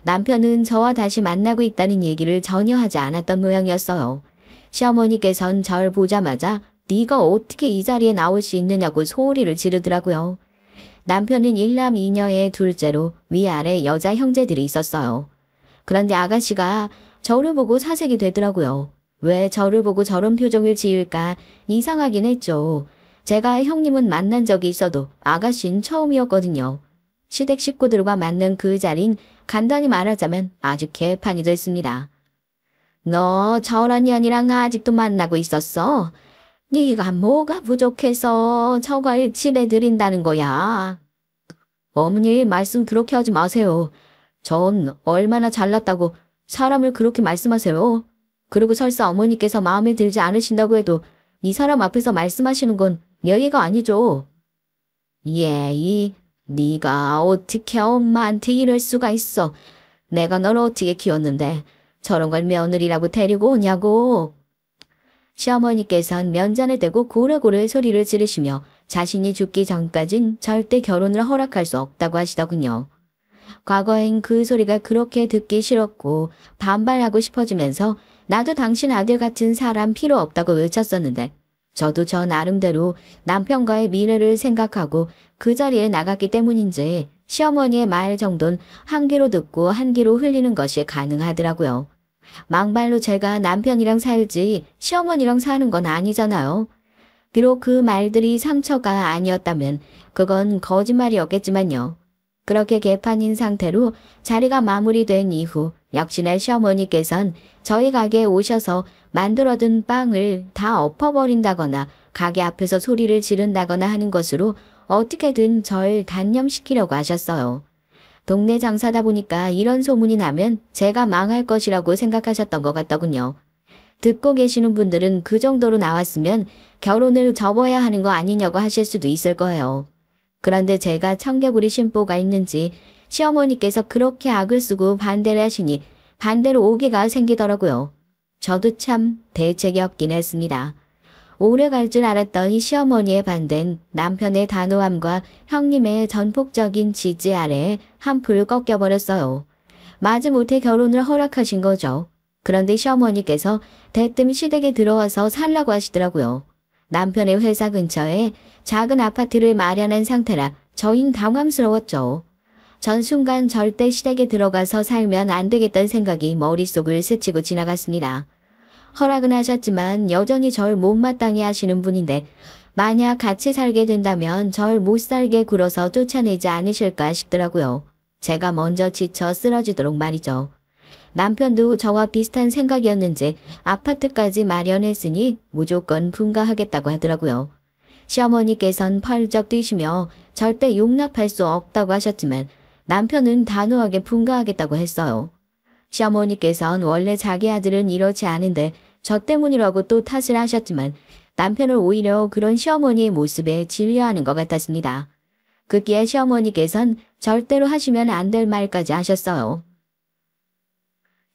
남편은 저와 다시 만나고 있다는 얘기를 전혀 하지 않았던 모양이었어요. 시어머니께선 절 보자마자 네가 어떻게 이 자리에 나올 수 있느냐고 소리를 지르더라고요. 남편은 일남 이녀의 둘째로 위아래 여자 형제들이 있었어요. 그런데 아가씨가 저를 보고 사색이 되더라고요. 왜 저를 보고 저런 표정을 지을까 이상하긴 했죠. 제가 형님은 만난 적이 있어도 아가씨는 처음이었거든요. 시댁 식구들과 만난 그 자리는 간단히 말하자면 아주 개판이 됐습니다. 너 저런 년이랑 아직도 만나고 있었어? 네가 뭐가 부족해서 저걸 칠해드린다는 거야. 어머니 말씀 그렇게 하지 마세요. 전 얼마나 잘났다고 사람을 그렇게 말씀하세요. 그리고 설사 어머니께서 마음에 들지 않으신다고 해도 이 사람 앞에서 말씀하시는 건 예의가 아니죠. 네가 어떻게 엄마한테 이럴 수가 있어. 내가 널 어떻게 키웠는데 저런 걸 며느리라고 데리고 오냐고. 시어머니께선 면전에 대고 고래고래 소리를 지르시며 자신이 죽기 전까진 절대 결혼을 허락할 수 없다고 하시더군요. 과거엔 그 소리가 그렇게 듣기 싫었고 반발하고 싶어지면서 나도 당신 아들 같은 사람 필요 없다고 외쳤었는데 저도 저 나름대로 남편과의 미래를 생각하고 그 자리에 나갔기 때문인지 시어머니의 말 정도는 한 귀로 듣고 한 귀로 흘리는 것이 가능하더라고요. 막말로 제가 남편이랑 살지 시어머니랑 사는 건 아니잖아요. 비록 그 말들이 상처가 아니었다면 그건 거짓말이었겠지만요. 그렇게 개판인 상태로 자리가 마무리된 이후 역시나 시어머니께선 저희 가게에 오셔서 만들어둔 빵을 다 엎어버린다거나 가게 앞에서 소리를 지른다거나 하는 것으로 어떻게든 절 단념시키려고 하셨어요. 동네 장사다 보니까 이런 소문이 나면 제가 망할 것이라고 생각하셨던 것 같더군요. 듣고 계시는 분들은 그 정도로 나왔으면 결혼을 접어야 하는 거 아니냐고 하실 수도 있을 거예요. 그런데 제가 청개구리 심보가 있는지 시어머니께서 그렇게 악을 쓰고 반대를 하시니 반대로 오기가 생기더라고요. 저도 참 대책이 없긴 했습니다. 오래 갈 줄 알았던 이 시어머니의 반대는 남편의 단호함과 형님의 전폭적인 지지 아래에 한풀 꺾여버렸어요. 마지못해 결혼을 허락하신 거죠. 그런데 시어머니께서 대뜸 시댁에 들어와서 살라고 하시더라고요. 남편의 회사 근처에 작은 아파트를 마련한 상태라 저흰 당황스러웠죠. 전 순간 절대 시댁에 들어가서 살면 안 되겠다는 생각이 머릿속을 스치고 지나갔습니다. 허락은 하셨지만 여전히 절 못마땅해 하시는 분인데 만약 같이 살게 된다면 절 못살게 굴어서 쫓아내지 않으실까 싶더라고요. 제가 먼저 지쳐 쓰러지도록 말이죠. 남편도 저와 비슷한 생각이었는지 아파트까지 마련했으니 무조건 분가하겠다고 하더라고요. 시어머니께선 펄쩍 뛰시며 절대 용납할 수 없다고 하셨지만 남편은 단호하게 분가하겠다고 했어요. 시어머니께선 원래 자기 아들은 이렇지 않은데 저 때문이라고 또 탓을 하셨지만 남편을 오히려 그런 시어머니의 모습에 진료하는 것 같았습니다. 급기야 시어머니께선 절대로 하시면 안 될 말까지 하셨어요.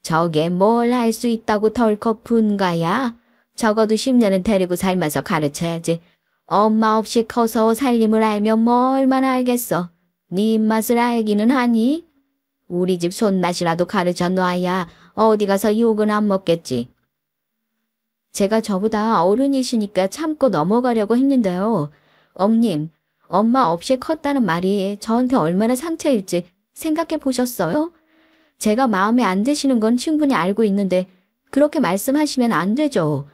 저게 뭘 할 수 있다고 덜컥 분가야? 적어도 10년은 데리고 살면서 가르쳐야지. 엄마 없이 커서 살림을 알면 뭐 얼마나 알겠어. 네 입맛을 알기는 하니? 우리 집 손맛이라도 가르쳐 놔야 어디 가서 욕은 안 먹겠지. 제가 저보다 어른이시니까 참고 넘어가려고 했는데요. 엄님, 엄마 없이 컸다는 말이 저한테 얼마나 상처일지 생각해 보셨어요? 제가 마음에 안 드시는 건 충분히 알고 있는데 그렇게 말씀하시면 안 되죠.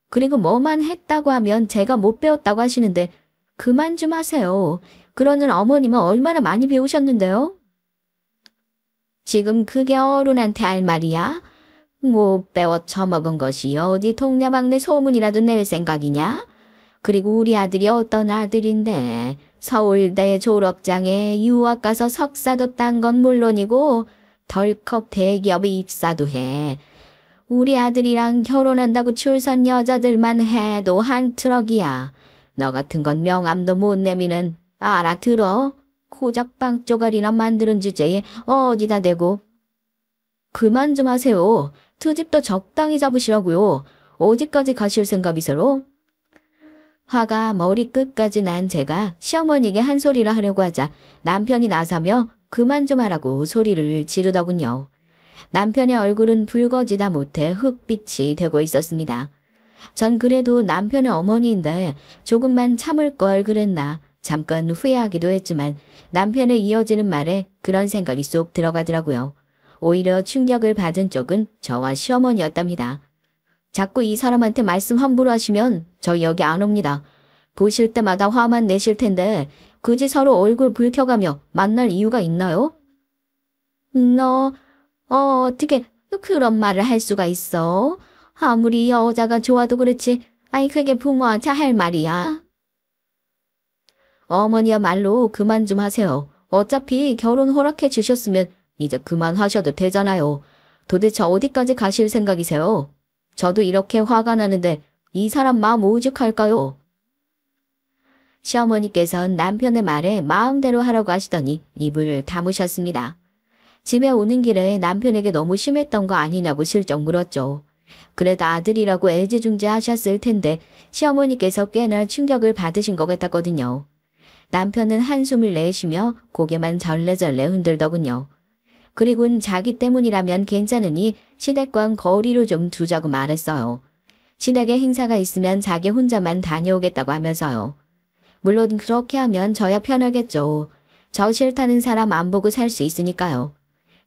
그리고 뭐만 했다고 하면 제가 못 배웠다고 하시는데 그만 좀 하세요. 그러는 어머님은 얼마나 많이 배우셨는데요? 지금 그게 어른한테 할 말이야? 못 배워 처먹은 것이 어디 동네방네 소문이라도 낼 생각이냐? 그리고 우리 아들이 어떤 아들인데 서울대 졸업장에 유학 가서 석사도 딴 건 물론이고 덜컥 대기업에 입사도 해. 우리 아들이랑 결혼한다고 출산 여자들만 해도 한 트럭이야. 너 같은 건 명함도 못 내미는 알아들어? 고작 빵 쪼가리나 만드는 주제에 어디다 대고. 그만 좀 하세요. 트집도 적당히 잡으시라고요. 어디까지 가실 생각이세요? 화가 머리끝까지 난 제가 시어머니에게 한 소리를 하려고 하자 남편이 나서며 그만 좀 하라고 소리를 지르더군요. 남편의 얼굴은 붉어지다 못해 흑빛이 되고 있었습니다. 전 그래도 남편의 어머니인데 조금만 참을 걸 그랬나 잠깐 후회하기도 했지만 남편의 이어지는 말에 그런 생각이 쏙 들어가더라고요. 오히려 충격을 받은 쪽은 저와 시어머니였답니다. 자꾸 이 사람한테 말씀 함부로 하시면 저 여기 안 옵니다. 보실 때마다 화만 내실 텐데 굳이 서로 얼굴 붉혀가며 만날 이유가 있나요? 너 어떻게 그런 말을 할 수가 있어? 아무리 여자가 좋아도 그렇지. 아이 그게 부모한테 할 말이야. 어머니야말로 그만 좀 하세요. 어차피 결혼 허락해 주셨으면 이제 그만하셔도 되잖아요. 도대체 어디까지 가실 생각이세요? 저도 이렇게 화가 나는데 이 사람 마음 오죽할까요? 시어머니께서는 남편의 말에 마음대로 하라고 하시더니 입을 다무셨습니다. 집에 오는 길에 남편에게 너무 심했던 거 아니냐고 슬쩍 물었죠. 그래도 아들이라고 애지중지하셨을 텐데 시어머니께서 꽤나 충격을 받으신 것 같았거든요. 남편은 한숨을 내쉬며 고개만 절레절레 흔들더군요. 그리고는 자기 때문이라면 괜찮으니 시댁과는 거리로 좀 두자고 말했어요. 시댁에 행사가 있으면 자기 혼자만 다녀오겠다고 하면서요. 물론 그렇게 하면 저야 편하겠죠. 저 싫다는 사람 안 보고 살 수 있으니까요.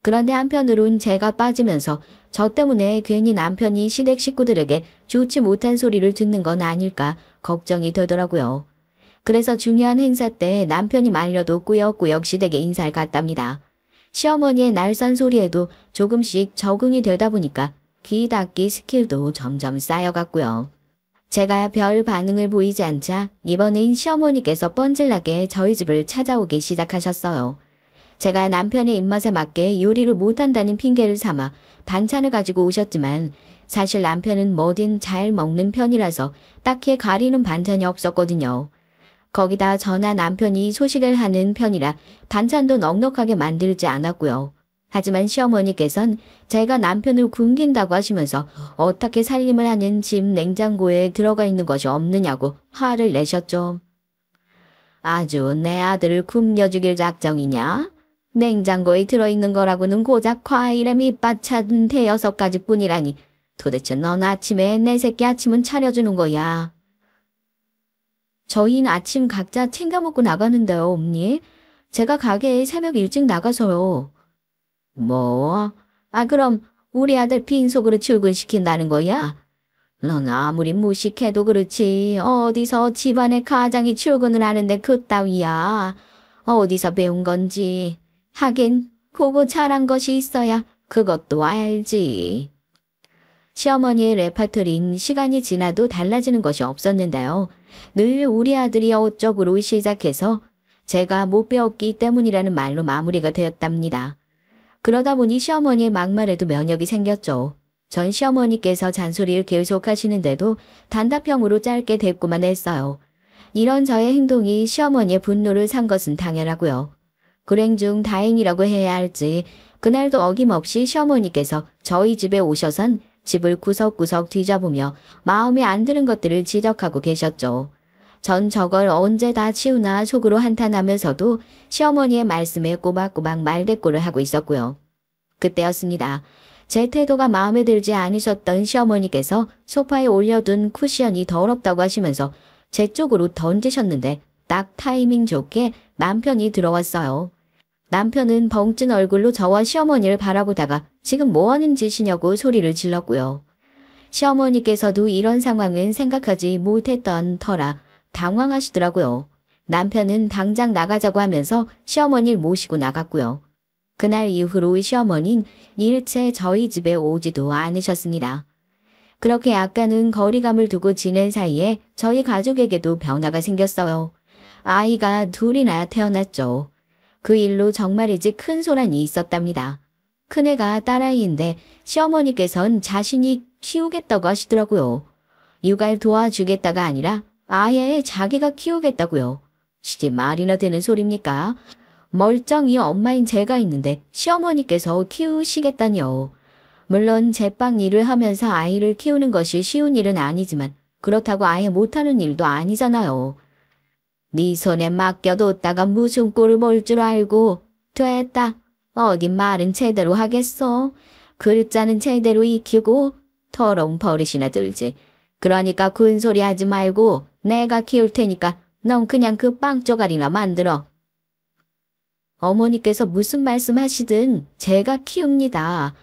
그런데 한편으론 제가 빠지면서 저 때문에 괜히 남편이 시댁 식구들에게 좋지 못한 소리를 듣는 건 아닐까 걱정이 되더라고요. 그래서 중요한 행사 때 남편이 말려도 꾸역꾸역 시댁에 인사를 갔답니다. 시어머니의 날선 소리에도 조금씩 적응이 되다 보니까 귀 닫기 스킬도 점점 쌓여갔고요. 제가 별 반응을 보이지 않자 이번엔 시어머니께서 뻔질나게 저희 집을 찾아오기 시작하셨어요. 제가 남편의 입맛에 맞게 요리를 못한다는 핑계를 삼아 반찬을 가지고 오셨지만 사실 남편은 뭐든 잘 먹는 편이라서 딱히 가리는 반찬이 없었거든요. 거기다 저나 남편이 소식을 하는 편이라 반찬도 넉넉하게 만들지 않았고요. 하지만 시어머니께선 제가 남편을 굶긴다고 하시면서 어떻게 살림을 하는 집 냉장고에 들어가 있는 것이 없느냐고 화를 내셨죠. 아주 내 아들을 굶겨 죽일 작정이냐? 냉장고에 들어있는 거라고는 고작 과일에 밑반찬 대여섯 가지 뿐이라니 도대체 넌 아침에 내 새끼 아침은 차려주는 거야. 저희는 아침 각자 챙겨 먹고 나가는데요, 엄니. 제가 가게에 새벽 일찍 나가서요. 뭐? 그럼 우리 아들 빈속으로 출근시킨다는 거야? 넌 아무리 무식해도 그렇지 어디서 집안의 가장이 출근을 하는데 그따위야. 어디서 배운 건지. 하긴 보고 잘한 것이 있어야 그것도 알지. 시어머니의 레파토리는 시간이 지나도 달라지는 것이 없었는데요. 늘 우리 아들이 어쩌고로 시작해서 제가 못 배웠기 때문이라는 말로 마무리가 되었답니다. 그러다 보니 시어머니의 막말에도 면역이 생겼죠. 전 시어머니께서 잔소리를 계속하시는데도 단답형으로 짧게 대꾸만 했어요. 이런 저의 행동이 시어머니의 분노를 산 것은 당연하고요. 불행 중 다행이라고 해야 할지 그날도 어김없이 시어머니께서 저희 집에 오셔선 집을 구석구석 뒤져보며 마음에 안 드는 것들을 지적하고 계셨죠. 전 저걸 언제 다 치우나 속으로 한탄하면서도 시어머니의 말씀에 꼬박꼬박 말대꾸를 하고 있었고요. 그때였습니다. 제 태도가 마음에 들지 않으셨던 시어머니께서 소파에 올려둔 쿠션이 더럽다고 하시면서 제 쪽으로 던지셨는데 딱 타이밍 좋게 남편이 들어왔어요. 남편은 벙찐 얼굴로 저와 시어머니를 바라보다가 지금 뭐하는 짓이냐고 소리를 질렀고요. 시어머니께서도 이런 상황은 생각하지 못했던 터라 당황하시더라고요. 남편은 당장 나가자고 하면서 시어머니를 모시고 나갔고요. 그날 이후로 시어머니는 일체 저희 집에 오지도 않으셨습니다. 그렇게 약간은 거리감을 두고 지낸 사이에 저희 가족에게도 변화가 생겼어요. 아이가 둘이나 태어났죠. 그 일로 정말이지 큰 소란이 있었답니다. 큰애가 딸아이인데 시어머니께서는 자신이 키우겠다고 하시더라고요. 육아를 도와주겠다가 아니라 아예 자기가 키우겠다고요. 시집 말이나 되는 소립니까? 멀쩡히 엄마인 제가 있는데 시어머니께서 키우시겠다니요. 물론 제빵 일을 하면서 아이를 키우는 것이 쉬운 일은 아니지만 그렇다고 아예 못하는 일도 아니잖아요. 네 손에 맡겨뒀다가 무슨 꼴을 볼 줄 알고. 됐다. 어긴 말은 제대로 하겠어. 글자는 제대로 익히고 더러운 버릇이나 들지. 그러니까 군소리 하지 말고 내가 키울 테니까 넌 그냥 그 빵 조각이나 만들어. 어머니께서 무슨 말씀하시든 제가 키웁니다.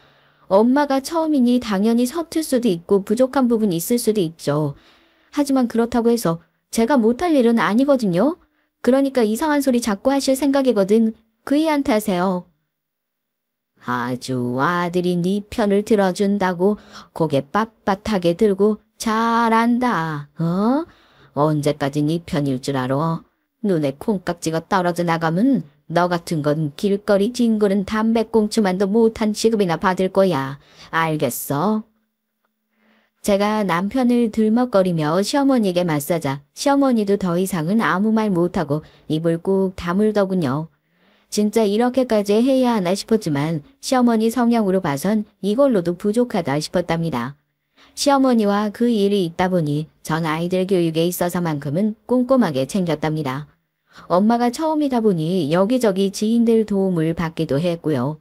엄마가 처음이니 당연히 서툴 수도 있고 부족한 부분이 있을 수도 있죠. 하지만 그렇다고 해서 제가 못할 일은 아니거든요. 그러니까 이상한 소리 자꾸 하실 생각이거든. 그이한테 하세요. 아주 아들이 네 편을 들어준다고 고개 빳빳하게 들고 잘한다. 언제까지 네 편일 줄 알아? 눈에 콩깍지가 떨어져 나가면 너 같은 건 길거리 뒹구는 담배꽁초만도 못한 취급이나 받을 거야. 알겠어? 제가 남편을 들먹거리며 시어머니에게 맞서자 시어머니도 더 이상은 아무 말 못하고 입을 꾹 다물더군요. 진짜 이렇게까지 해야 하나 싶었지만 시어머니 성향으로 봐선 이걸로도 부족하다 싶었답니다. 시어머니와 그 일이 있다 보니 전 아이들 교육에 있어서만큼은 꼼꼼하게 챙겼답니다. 엄마가 처음이다 보니 여기저기 지인들 도움을 받기도 했고요.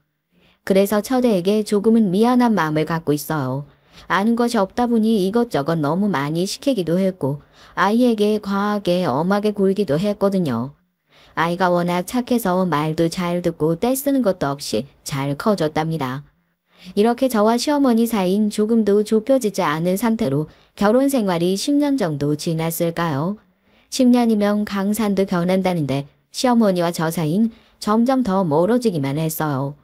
그래서 처제에게 조금은 미안한 마음을 갖고 있어요. 아는 것이 없다 보니 이것저것 너무 많이 시키기도 했고 아이에게 과하게 엄하게 굴기도 했거든요. 아이가 워낙 착해서 말도 잘 듣고 떼쓰는 것도 없이 잘 커졌답니다. 이렇게 저와 시어머니 사이인 조금도 좁혀지지 않은 상태로 결혼 생활이 10년 정도 지났을까요? 10년이면 강산도 변한다는데 시어머니와 저 사이는 점점 더 멀어지기만 했어요.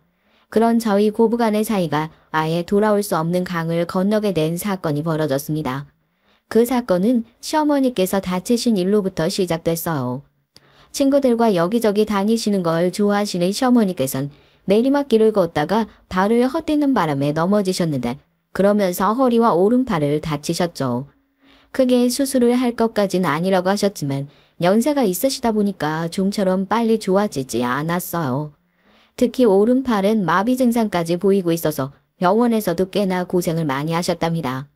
그런 저희 고부간의 사이가 아예 돌아올 수 없는 강을 건너게 된 사건이 벌어졌습니다. 그 사건은 시어머니께서 다치신 일로부터 시작됐어요. 친구들과 여기저기 다니시는 걸 좋아하시는 시어머니께서는 내리막길을 걷다가 발을 헛디는 바람에 넘어지셨는데 그러면서 허리와 오른팔을 다치셨죠. 크게 수술을 할 것까지는 아니라고 하셨지만 연세가 있으시다 보니까 좀처럼 빨리 좋아지지 않았어요. 특히 오른팔은 마비 증상까지 보이고 있어서 병원에서도 꽤나 고생을 많이 하셨답니다.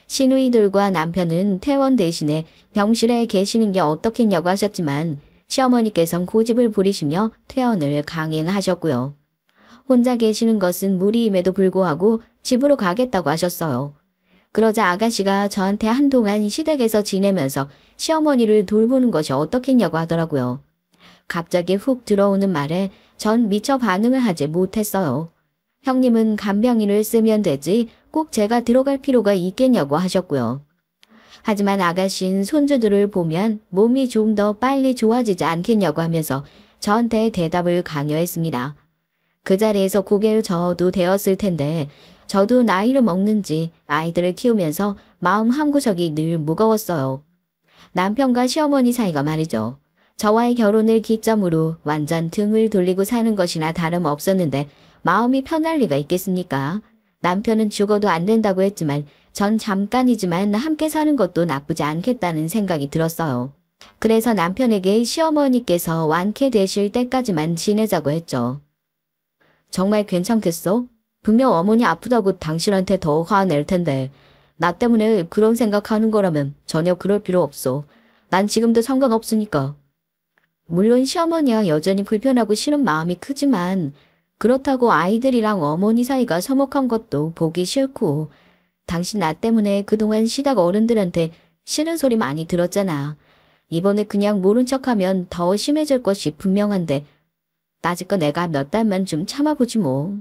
시누이들과 남편은 퇴원 대신에 병실에 계시는 게 어떻겠냐고 하셨지만 시어머니께서는 고집을 부리시며 퇴원을 강행하셨고요. 혼자 계시는 것은 무리임에도 불구하고 집으로 가겠다고 하셨어요. 그러자 아가씨가 저한테 한동안 시댁에서 지내면서 시어머니를 돌보는 것이 어떻겠냐고 하더라고요. 갑자기 훅 들어오는 말에 전 미처 반응을 하지 못했어요. 형님은 간병인을 쓰면 되지 꼭 제가 들어갈 필요가 있겠냐고 하셨고요. 하지만 아가씨는 손주들을 보면 몸이 좀 더 빨리 좋아지지 않겠냐고 하면서 저한테 대답을 강요했습니다. 그 자리에서 고개를 저어도 되었을 텐데 저도 나이를 먹는지 아이들을 키우면서 마음 한구석이 늘 무거웠어요. 남편과 시어머니 사이가 말이죠. 저와의 결혼을 기점으로 완전 등을 돌리고 사는 것이나 다름없었는데 마음이 편할 리가 있겠습니까? 남편은 죽어도 안 된다고 했지만 전 잠깐이지만 함께 사는 것도 나쁘지 않겠다는 생각이 들었어요. 그래서 남편에게 시어머니께서 완쾌되실 때까지만 지내자고 했죠. 정말 괜찮겠어? 분명 어머니 아프다고 당신한테 더 화낼 텐데 나 때문에 그런 생각하는 거라면 전혀 그럴 필요 없어. 난 지금도 상관없으니까. 물론 시어머니와 여전히 불편하고 싫은 마음이 크지만 그렇다고 아이들이랑 어머니 사이가 서먹한 것도 보기 싫고 당신 나 때문에 그동안 시댁 어른들한테 싫은 소리 많이 들었잖아. 이번에 그냥 모른 척하면 더 심해질 것이 분명한데 따지껏 내가 몇 달만 좀 참아보지 뭐.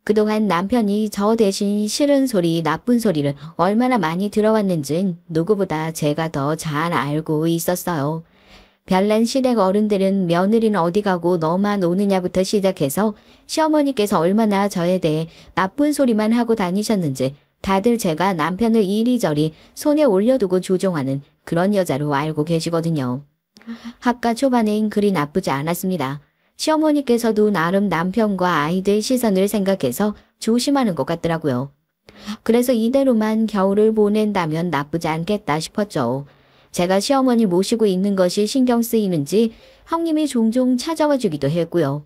그동안 남편이 저 대신 싫은 소리, 나쁜 소리를 얼마나 많이 들어왔는지 누구보다 제가 더 잘 알고 있었어요. 별난 시댁 어른들은 며느리는 어디 가고 너만 오느냐부터 시작해서 시어머니께서 얼마나 저에 대해 나쁜 소리만 하고 다니셨는지 다들 제가 남편을 이리저리 손에 올려두고 조종하는 그런 여자로 알고 계시거든요. 학가 초반엔 그리 나쁘지 않았습니다. 시어머니께서도 나름 남편과 아이들 시선을 생각해서 조심하는 것 같더라고요. 그래서 이대로만 겨울을 보낸다면 나쁘지 않겠다 싶었죠. 제가 시어머니 모시고 있는 것이 신경 쓰이는지 형님이 종종 찾아와 주기도 했고요.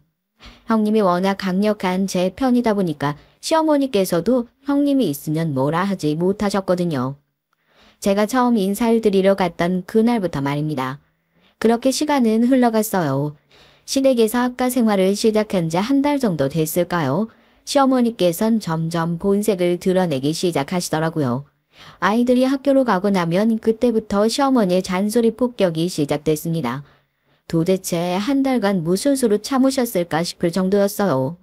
형님이 워낙 강력한 제 편이다 보니까 시어머니께서도 형님이 있으면 뭐라 하지 못하셨거든요. 제가 처음 인사를 드리러 갔던 그날부터 말입니다. 그렇게 시간은 흘러갔어요. 시댁에서 학가 생활을 시작한 지 한 달 정도 됐을까요? 시어머니께선 점점 본색을 드러내기 시작하시더라고요. 아이들이 학교로 가고 나면 그때부터 시어머니의 잔소리 폭격이 시작됐습니다. 도대체 한 달간 무슨 수로 참으셨을까 싶을 정도였어요.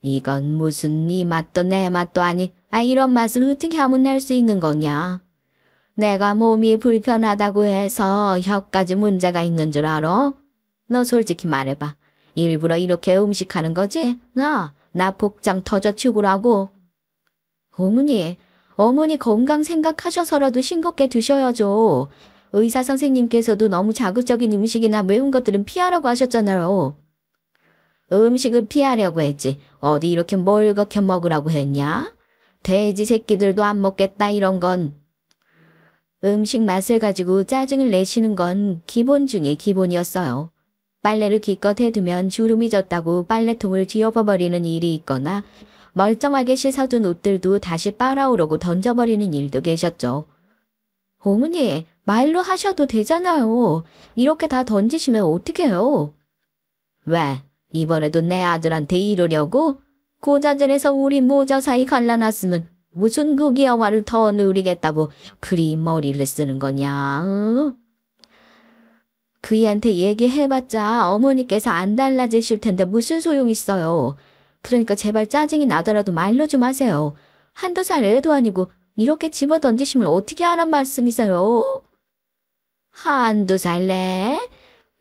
이건 무슨 네 맛도 내 맛도 아니, 이런 맛을 어떻게 하면 낼 수 있는 거냐? 내가 몸이 불편하다고 해서 혀까지 문제가 있는 줄 알아? 너 솔직히 말해봐. 일부러 이렇게 음식하는 거지? 나 복장 터져 죽으라고. 어머니 건강 생각하셔서라도 싱겁게 드셔야죠. 의사 선생님께서도 너무 자극적인 음식이나 매운 것들은 피하라고 하셨잖아요. 음식을 피하려고 했지. 어디 이렇게 멀겋게 먹으라고 했냐? 돼지 새끼들도 안 먹겠다 이런 건. 음식 맛을 가지고 짜증을 내시는 건 기본 중에 기본이었어요. 빨래를 기껏 해두면 주름이 졌다고 빨래통을 뒤엎어버리는 일이 있거나 멀쩡하게 씻어둔 옷들도 다시 빨아오르고 던져버리는 일도 계셨죠. 어머니, 말로 하셔도 되잖아요. 이렇게 다 던지시면 어떡해요? 왜? 이번에도 내 아들한테 이러려고? 고자질에서 우리 모자 사이 갈라놨으면 무슨 그기야화를 더 누리겠다고 그리 머리를 쓰는 거냐? 그이한테 얘기해봤자 어머니께서 안 달라지실 텐데 무슨 소용 있어요. 그러니까 제발 짜증이 나더라도 말로 좀 하세요. 한두 살 애도 아니고 이렇게 집어 던지시면 어떻게 하란 말씀이세요? 한두 살래?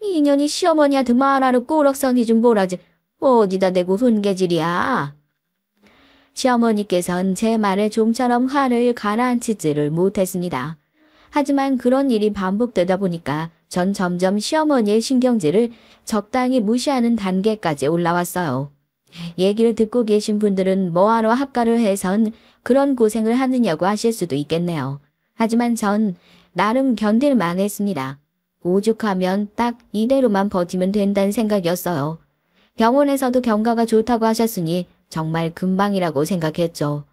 이년이 시어머니한테 말하러 꼬락서니 좀 보라지. 어디다 대고 훈계질이야. 시어머니께서는 제 말에 좀처럼 화를 가라앉히지를 못했습니다. 하지만 그런 일이 반복되다 보니까 전 점점 시어머니의 신경질을 적당히 무시하는 단계까지 올라왔어요. 얘기를 듣고 계신 분들은 뭐하러 합가를 해선 그런 고생을 하느냐고 하실 수도 있겠네요. 하지만 전 나름 견딜만 했습니다. 오죽하면 딱 이대로만 버티면 된다는 생각이었어요. 병원에서도 경과가 좋다고 하셨으니 정말 금방이라고 생각했죠.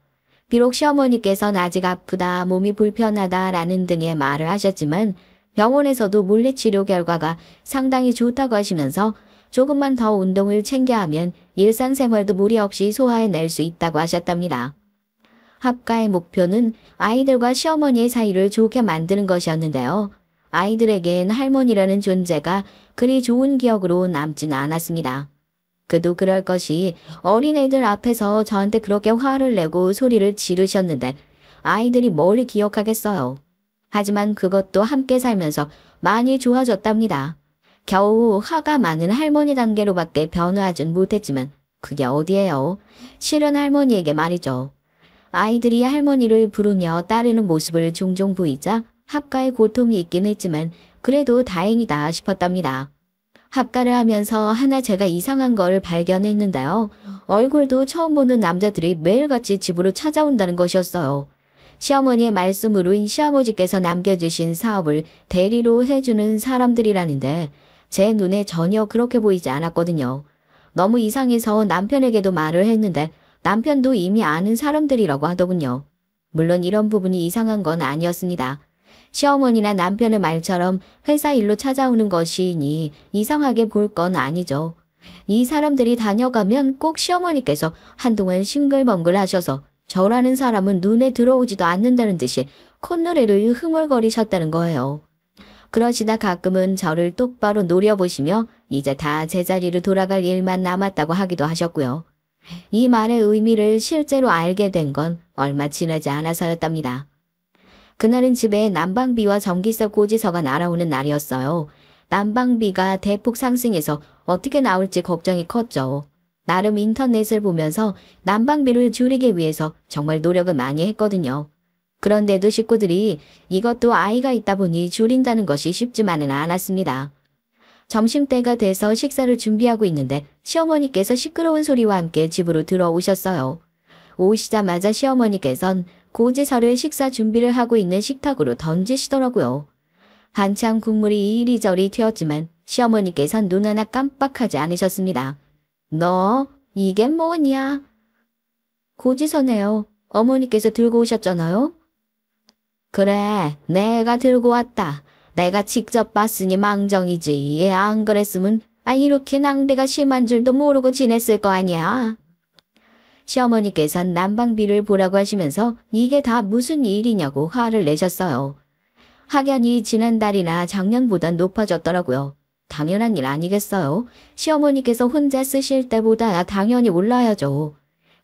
비록 시어머니께서는 아직 아프다, 몸이 불편하다라는 등의 말을 하셨지만 병원에서도 물리치료 결과가 상당히 좋다고 하시면서 조금만 더 운동을 챙겨 하면 일상생활도 무리 없이 소화해낼 수 있다고 하셨답니다. 합가의 목표는 아이들과 시어머니의 사이를 좋게 만드는 것이었는데요. 아이들에겐 할머니라는 존재가 그리 좋은 기억으로 남진 않았습니다. 그도 그럴 것이 어린애들 앞에서 저한테 그렇게 화를 내고 소리를 지르셨는데 아이들이 뭘 기억하겠어요. 하지만 그것도 함께 살면서 많이 좋아졌답니다. 겨우 화가 많은 할머니 단계로밖에 변화하진 못했지만 그게 어디예요. 실은 할머니에게 말이죠. 아이들이 할머니를 부르며 따르는 모습을 종종 보이자 합가의 고통이 있긴 했지만 그래도 다행이다 싶었답니다. 합가를 하면서 하나 제가 이상한 걸 발견했는데요. 얼굴도 처음 보는 남자들이 매일같이 집으로 찾아온다는 것이었어요. 시어머니의 말씀으로 시아버지께서 남겨주신 사업을 대리로 해주는 사람들이라는데 제 눈에 전혀 그렇게 보이지 않았거든요. 너무 이상해서 남편에게도 말을 했는데 남편도 이미 아는 사람들이라고 하더군요. 물론 이런 부분이 이상한 건 아니었습니다. 시어머니나 남편의 말처럼 회사 일로 찾아오는 것이니 이상하게 볼 건 아니죠. 이 사람들이 다녀가면 꼭 시어머니께서 한동안 싱글벙글 하셔서 저라는 사람은 눈에 들어오지도 않는다는 듯이 콧노래를 흥얼거리셨다는 거예요. 그러시다 가끔은 저를 똑바로 노려보시며 이제 다 제자리로 돌아갈 일만 남았다고 하기도 하셨고요. 이 말의 의미를 실제로 알게 된 건 얼마 지나지 않아서였답니다. 그날은 집에 난방비와 전기세 고지서가 날아오는 날이었어요. 난방비가 대폭 상승해서 어떻게 나올지 걱정이 컸죠. 나름 인터넷을 보면서 난방비를 줄이기 위해서 정말 노력을 많이 했거든요. 그런데도 식구들이 이것도 아이가 있다 보니 줄인다는 것이 쉽지만은 않았습니다. 점심때가 돼서 식사를 준비하고 있는데 시어머니께서 시끄러운 소리와 함께 집으로 들어오셨어요. 오시자마자 시어머니께선 고지서를 식사 준비를 하고 있는 식탁으로 던지시더라고요. 한참 국물이 이리저리 튀었지만 시어머니께선 눈 하나 깜빡하지 않으셨습니다. 너 이게 뭐냐? 고지서네요. 어머니께서 들고 오셨잖아요. 그래, 내가 들고 왔다. 내가 직접 봤으니 망정이지. 안 그랬으면 이렇게 낭비가 심한 줄도 모르고 지냈을 거 아니야. 시어머니께선 난방비를 보라고 하시면서 이게 다 무슨 일이냐고 화를 내셨어요. 확연히 지난달이나 작년보단 높아졌더라고요. 당연한 일 아니겠어요? 시어머니께서 혼자 쓰실 때보다 당연히 올라야죠.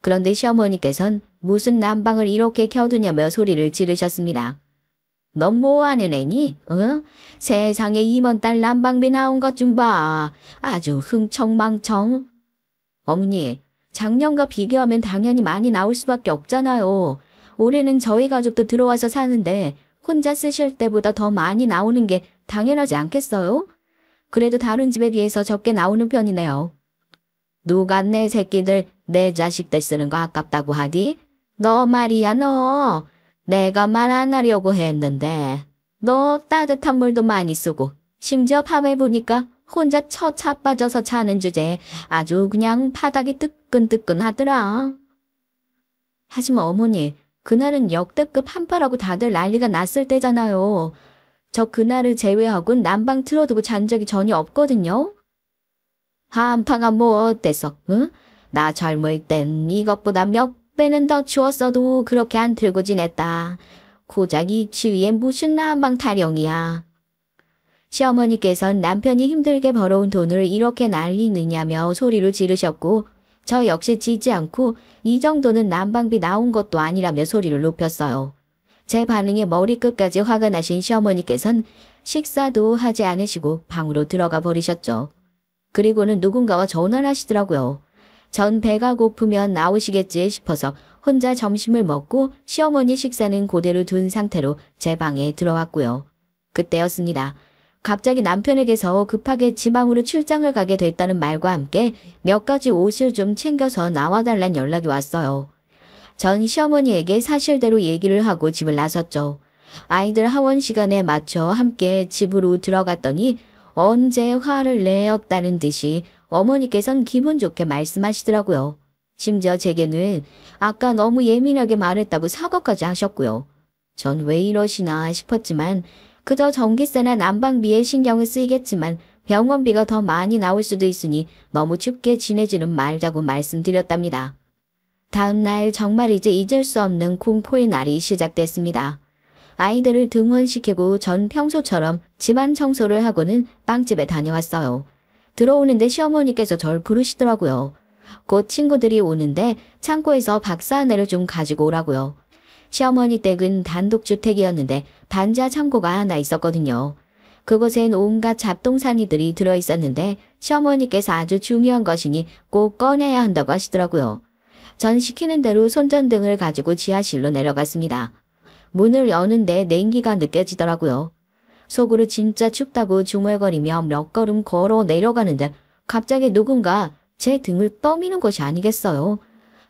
그런데 시어머니께선 무슨 난방을 이렇게 켜두냐며 소리를 지르셨습니다. 넌 뭐하는 애니? 어? 세상에 이번 달 난방비 나온 것 좀 봐. 아주 흥청망청. 어머니, 작년과 비교하면 당연히 많이 나올 수밖에 없잖아요. 올해는 저희 가족도 들어와서 사는데 혼자 쓰실 때보다 더 많이 나오는 게 당연하지 않겠어요? 그래도 다른 집에 비해서 적게 나오는 편이네요. 누가 내 새끼들, 내 자식들 쓰는 거 아깝다고 하디? 너 말이야, 너. 내가 말 안 하려고 했는데. 너 따뜻한 물도 많이 쓰고, 심지어 밤에 보니까 혼자 처차 빠져서 자는 주제에 아주 그냥 바닥이 뜨끈뜨끈하더라. 하지만 어머니, 그날은 역대급 한파라고 다들 난리가 났을 때잖아요. 저 그날을 제외하고는 난방 틀어두고 잔 적이 전혀 없거든요. 한파가 뭐 어때서, 응? 나 젊을 땐 이것보다 몇 배는 더 추웠어도 그렇게 안 틀고 지냈다. 고작 이 추위에 무슨 난방 타령이야. 시어머니께선 남편이 힘들게 벌어온 돈을 이렇게 날리느냐며 소리를 지르셨고 저 역시 지지 않고 이 정도는 난방비 나온 것도 아니라며 소리를 높였어요. 제 반응에 머리끝까지 화가 나신 시어머니께선 식사도 하지 않으시고 방으로 들어가 버리셨죠. 그리고는 누군가와 전화를 하시더라고요. 전 배가 고프면 나오시겠지 싶어서 혼자 점심을 먹고 시어머니 식사는 그대로 둔 상태로 제 방에 들어왔고요. 그때였습니다. 갑자기 남편에게서 급하게 지방으로 출장을 가게 됐다는 말과 함께 몇 가지 옷을 좀 챙겨서 나와달란 연락이 왔어요. 전 시어머니에게 사실대로 얘기를 하고 집을 나섰죠. 아이들 하원 시간에 맞춰 함께 집으로 들어갔더니 언제 화를 내었다는 듯이 어머니께선 기분 좋게 말씀하시더라고요. 심지어 제게는 아까 너무 예민하게 말했다고 사과까지 하셨고요. 전 왜 이러시나 싶었지만 그저 전기세나 난방비에 신경을 쓰이겠지만 병원비가 더 많이 나올 수도 있으니 너무 춥게 지내지는 말자고 말씀드렸답니다. 다음 날 정말 이제 잊을 수 없는 공포의 날이 시작됐습니다. 아이들을 등원시키고 전 평소처럼 집안 청소를 하고는 빵집에 다녀왔어요. 들어오는데 시어머니께서 절 부르시더라고요. 곧 친구들이 오는데 창고에서 박스 하나를 좀 가지고 오라고요. 시어머니 댁은 단독주택이었는데 반지하 창고가 하나 있었거든요. 그곳엔 온갖 잡동사니들이 들어있었는데 시어머니께서 아주 중요한 것이니 꼭 꺼내야 한다고 하시더라고요. 전 시키는 대로 손전등을 가지고 지하실로 내려갔습니다. 문을 여는데 냉기가 느껴지더라고요. 속으로 진짜 춥다고 중얼거리며 몇 걸음 걸어 내려가는데 갑자기 누군가 제 등을 떠미는 것이 아니겠어요.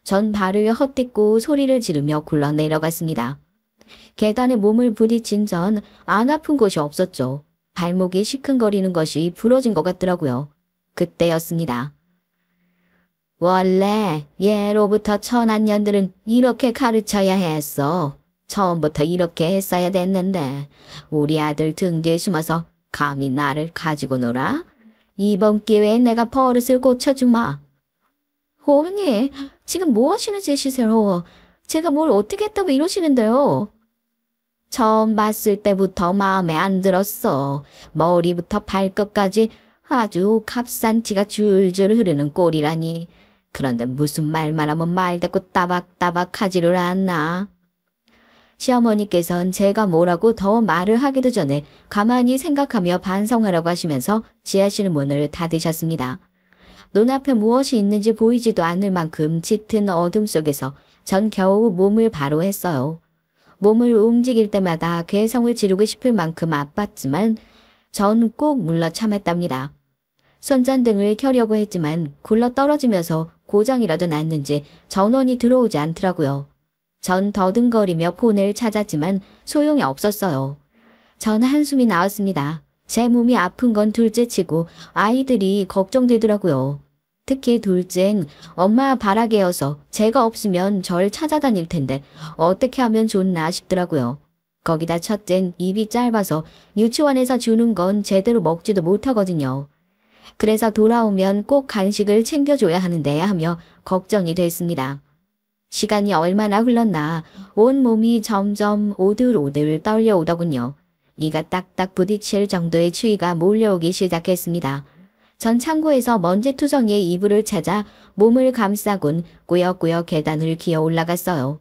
전 발을 헛딛고 소리를 지르며 굴러 내려갔습니다. 계단에 몸을 부딪힌 전 안 아픈 곳이 없었죠. 발목이 시큰거리는 것이 부러진 것 같더라고요. 그때였습니다. 원래 예로부터 천한년들은 이렇게 가르쳐야 했어. 처음부터 이렇게 했어야 됐는데 우리 아들 등 뒤에 숨어서 감히 나를 가지고 놀아? 이번 기회에 내가 버릇을 고쳐주마. 어머니, 지금 뭐 하시는 짓이세요? 제가 뭘 어떻게 했다고 이러시는데요? 처음 봤을 때부터 마음에 안 들었어. 머리부터 발끝까지 아주 값싼 티가 줄줄 흐르는 꼴이라니. 그런데 무슨 말만 하면 말대꾸 따박따박 하지를 않나. 시어머니께선 제가 뭐라고 더 말을 하기도 전에 가만히 생각하며 반성하라고 하시면서 지하실 문을 닫으셨습니다. 눈앞에 무엇이 있는지 보이지도 않을 만큼 짙은 어둠 속에서 전 겨우 몸을 바로 했어요. 몸을 움직일 때마다 괴성을 지르고 싶을 만큼 아팠지만 전 꼭 물러 참았답니다. 손전등을 켜려고 했지만 굴러 떨어지면서 고장이라도 났는지 전원이 들어오지 않더라고요. 전 더듬거리며 폰을 찾았지만 소용이 없었어요. 전 한숨이 나왔습니다. 제 몸이 아픈 건 둘째치고 아이들이 걱정되더라고요. 특히 둘째는 엄마 바라게여서 제가 없으면 절 찾아다닐 텐데 어떻게 하면 좋나 싶더라고요. 거기다 첫째는 입이 짧아서 유치원에서 주는 건 제대로 먹지도 못하거든요. 그래서 돌아오면 꼭 간식을 챙겨줘야 하는데 하며 걱정이 됐습니다. 시간이 얼마나 흘렀나 온몸이 점점 오들오들 떨려오더군요. 이가 딱딱 부딪힐 정도의 추위가 몰려오기 시작했습니다. 전 창고에서 먼지투성이의 이불을 찾아 몸을 감싸곤 꾸역꾸역 계단을 기어 올라갔어요.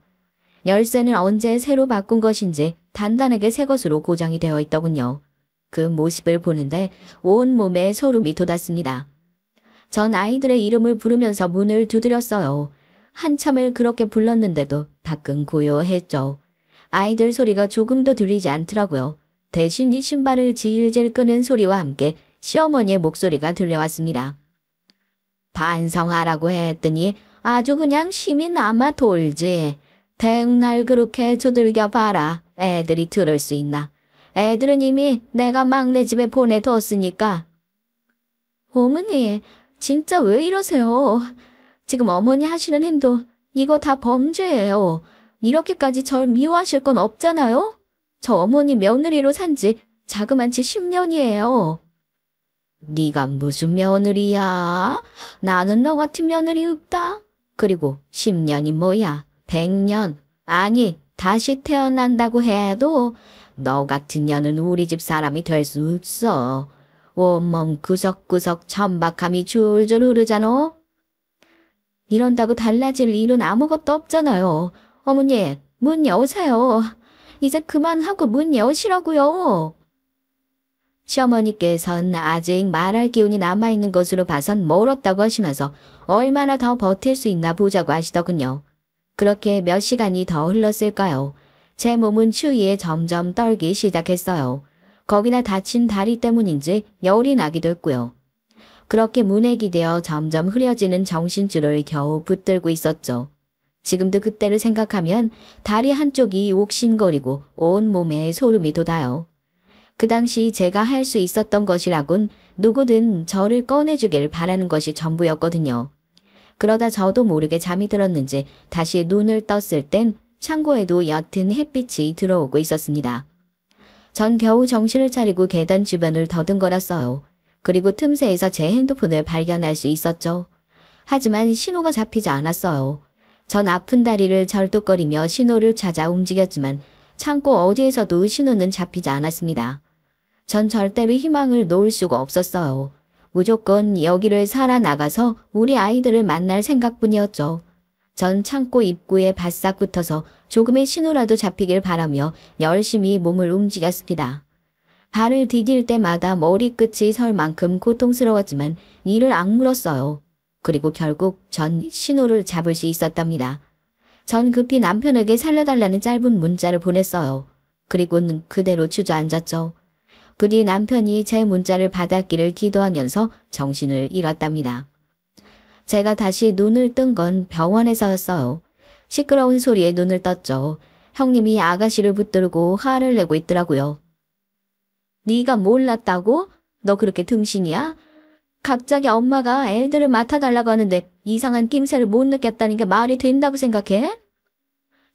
열쇠는 언제 새로 바꾼 것인지 단단하게 새 것으로 고정이 되어 있더군요. 그 모습을 보는데 온몸에 소름이 돋았습니다. 전 아이들의 이름을 부르면서 문을 두드렸어요. 한참을 그렇게 불렀는데도 밖은 고요했죠. 아이들 소리가 조금도 들리지 않더라고요. 대신 이 신발을 질질 끄는 소리와 함께 시어머니의 목소리가 들려왔습니다. 반성하라고 했더니 아주 그냥 힘이 남아 돌지. 백날 그렇게 두들겨 봐라. 애들이 들을 수 있나. 애들은 이미 내가 막내 집에 보내뒀으니까. 어머니, 진짜 왜 이러세요? 지금 어머니 하시는 행동, 이거 다 범죄예요. 이렇게까지 절 미워하실 건 없잖아요? 저 어머니 며느리로 산지 자그만치 10년이에요. 네가 무슨 며느리야? 나는 너 같은 며느리 없다. 그리고 10년이 뭐야? 100년. 아니, 다시 태어난다고 해도 너 같은 년은 우리 집 사람이 될 수 없어. 온몸 구석구석 천박함이 줄줄 흐르잖아. 이런다고 달라질 일은 아무것도 없잖아요. 어머니, 문 여세요. 이제 그만하고 문 여시라고요. 시어머니께서는 아직 말할 기운이 남아있는 것으로 봐선 멀었다고 하시면서 얼마나 더 버틸 수 있나 보자고 하시더군요. 그렇게 몇 시간이 더 흘렀을까요? 제 몸은 추위에 점점 떨기 시작했어요. 거기나 다친 다리 때문인지 열이 나기도 했고요. 그렇게 문에 기대어 점점 흐려지는 정신줄을 겨우 붙들고 있었죠. 지금도 그때를 생각하면 다리 한쪽이 옥신거리고 온 몸에 소름이 돋아요. 그 당시 제가 할 수 있었던 것이라곤 누구든 저를 꺼내주길 바라는 것이 전부였거든요. 그러다 저도 모르게 잠이 들었는지 다시 눈을 떴을 땐 창고에도 옅은 햇빛이 들어오고 있었습니다. 전 겨우 정신을 차리고 계단 주변을 더듬거렸어요. 그리고 틈새에서 제 핸드폰을 발견할 수 있었죠. 하지만 신호가 잡히지 않았어요. 전 아픈 다리를 절뚝거리며 신호를 찾아 움직였지만 창고 어디에서도 신호는 잡히지 않았습니다. 전 절대로 희망을 놓을 수가 없었어요. 무조건 여기를 살아나가서 우리 아이들을 만날 생각뿐이었죠. 전 창고 입구에 바싹 붙어서 조금의 신호라도 잡히길 바라며 열심히 몸을 움직였습니다. 발을 디딜 때마다 머리끝이 설 만큼 고통스러웠지만 이를 악물었어요. 그리고 결국 전 신호를 잡을 수 있었답니다. 전 급히 남편에게 살려달라는 짧은 문자를 보냈어요. 그리고는 그대로 주저앉았죠. 부디 남편이 제 문자를 받았기를 기도하면서 정신을 잃었답니다. 제가 다시 눈을 뜬 건 병원에서였어요. 시끄러운 소리에 눈을 떴죠. 형님이 아가씨를 붙들고 화를 내고 있더라고요. 네가 몰랐다고? 너 그렇게 등신이야? 갑자기 엄마가 애들을 맡아달라고 하는데 이상한 낌새를 못 느꼈다는 게 말이 된다고 생각해?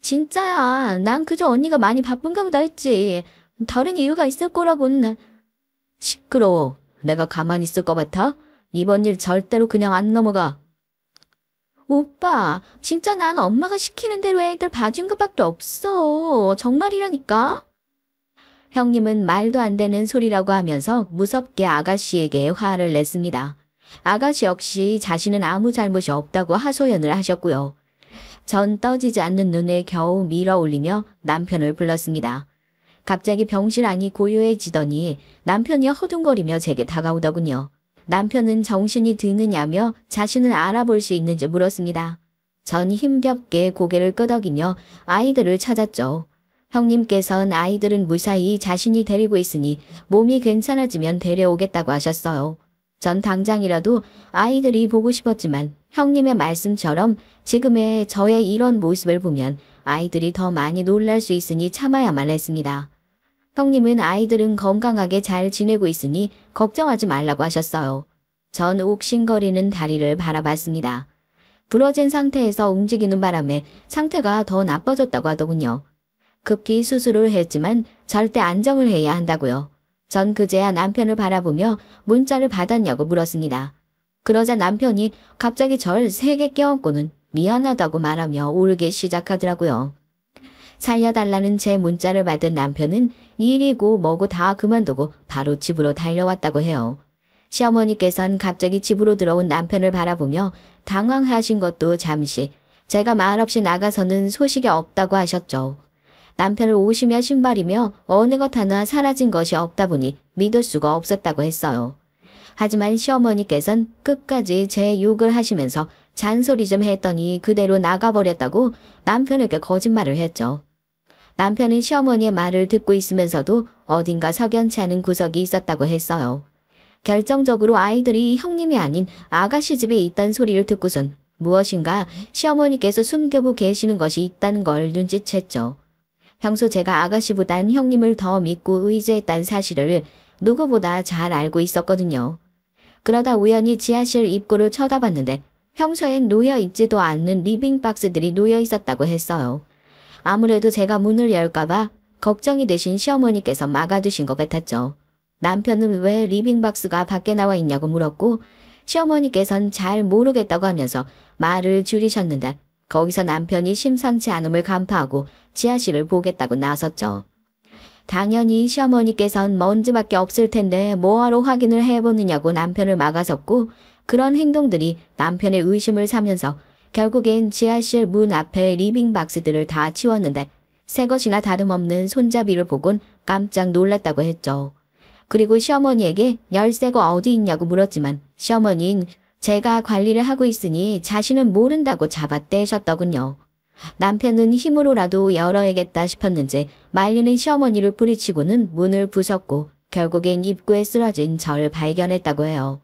진짜야. 난 그저 언니가 많이 바쁜가 보다 했지. 다른 이유가 있을 거라고는. 시끄러워. 내가 가만히 있을 것 같아? 이번 일 절대로 그냥 안 넘어가. 오빠, 진짜 난 엄마가 시키는 대로 애들 봐준 것밖에 없어. 정말이라니까. 형님은 말도 안 되는 소리라고 하면서 무섭게 아가씨에게 화를 냈습니다. 아가씨 역시 자신은 아무 잘못이 없다고 하소연을 하셨고요. 전 떠지지 않는 눈을 겨우 밀어 올리며 남편을 불렀습니다. 갑자기 병실안이 고요해지더니 남편이 허둥거리며 제게 다가오더군요. 남편은 정신이 드느냐며 자신을 알아볼 수 있는지 물었습니다. 전 힘겹게 고개를 끄덕이며 아이들을 찾았죠. 형님께서는 아이들은 무사히 자신이 데리고 있으니 몸이 괜찮아지면 데려오겠다고 하셨어요. 전 당장이라도 아이들이 보고 싶었지만 형님의 말씀처럼 지금의 저의 이런 모습을 보면 아이들이 더 많이 놀랄 수 있으니 참아야만 했습니다. 형님은 아이들은 건강하게 잘 지내고 있으니 걱정하지 말라고 하셨어요. 전 옥신거리는 다리를 바라봤습니다. 부러진 상태에서 움직이는 바람에 상태가 더 나빠졌다고 하더군요. 급히 수술을 했지만 절대 안정을 해야 한다고요. 전 그제야 남편을 바라보며 문자를 받았냐고 물었습니다. 그러자 남편이 갑자기 절 세게 껴안고는 미안하다고 말하며 울기 시작하더라고요. 살려달라는 제 문자를 받은 남편은 일이고 뭐고 다 그만두고 바로 집으로 달려왔다고 해요. 시어머니께서는 갑자기 집으로 들어온 남편을 바라보며 당황하신 것도 잠시 제가 말없이 나가서는 소식이 없다고 하셨죠. 남편을 옷이며 신발이며 어느 것 하나 사라진 것이 없다 보니 믿을 수가 없었다고 했어요. 하지만 시어머니께서는 끝까지 제 욕을 하시면서 잔소리 좀 했더니 그대로 나가버렸다고 남편에게 거짓말을 했죠. 남편은 시어머니의 말을 듣고 있으면서도 어딘가 석연치 않은 구석이 있었다고 했어요. 결정적으로 아이들이 형님이 아닌 아가씨 집에 있다는 소리를 듣고선 무엇인가 시어머니께서 숨기고 계시는 것이 있다는 걸 눈치챘죠. 평소 제가 아가씨보단 형님을 더 믿고 의지했다는 사실을 누구보다 잘 알고 있었거든요. 그러다 우연히 지하실 입구를 쳐다봤는데 평소엔 놓여있지도 않는 리빙박스들이 놓여 있었다고 했어요. 아무래도 제가 문을 열까봐 걱정이 되신 시어머니께서 막아두신 것 같았죠. 남편은 왜 리빙박스가 밖에 나와 있냐고 물었고 시어머니께서는 잘 모르겠다고 하면서 말을 줄이셨는데 거기서 남편이 심상치 않음을 간파하고 지하실을 보겠다고 나섰죠. 당연히 시어머니께서는 먼지밖에 없을 텐데 뭐하러 확인을 해보느냐고 남편을 막아섰고 그런 행동들이 남편의 의심을 사면서 결국엔 지하실 문 앞에 리빙박스들을 다 치웠는데 새 것이나 다름없는 손잡이를 보곤 깜짝 놀랐다고 했죠. 그리고 시어머니에게 열쇠가 어디 있냐고 물었지만 시어머니는 제가 관리를 하고 있으니 자신은 모른다고 잡아떼셨더군요. 남편은 힘으로라도 열어야겠다 싶었는지 말리는 시어머니를 뿌리치고는 문을 부쉈고 결국엔 입구에 쓰러진 저를 발견했다고 해요.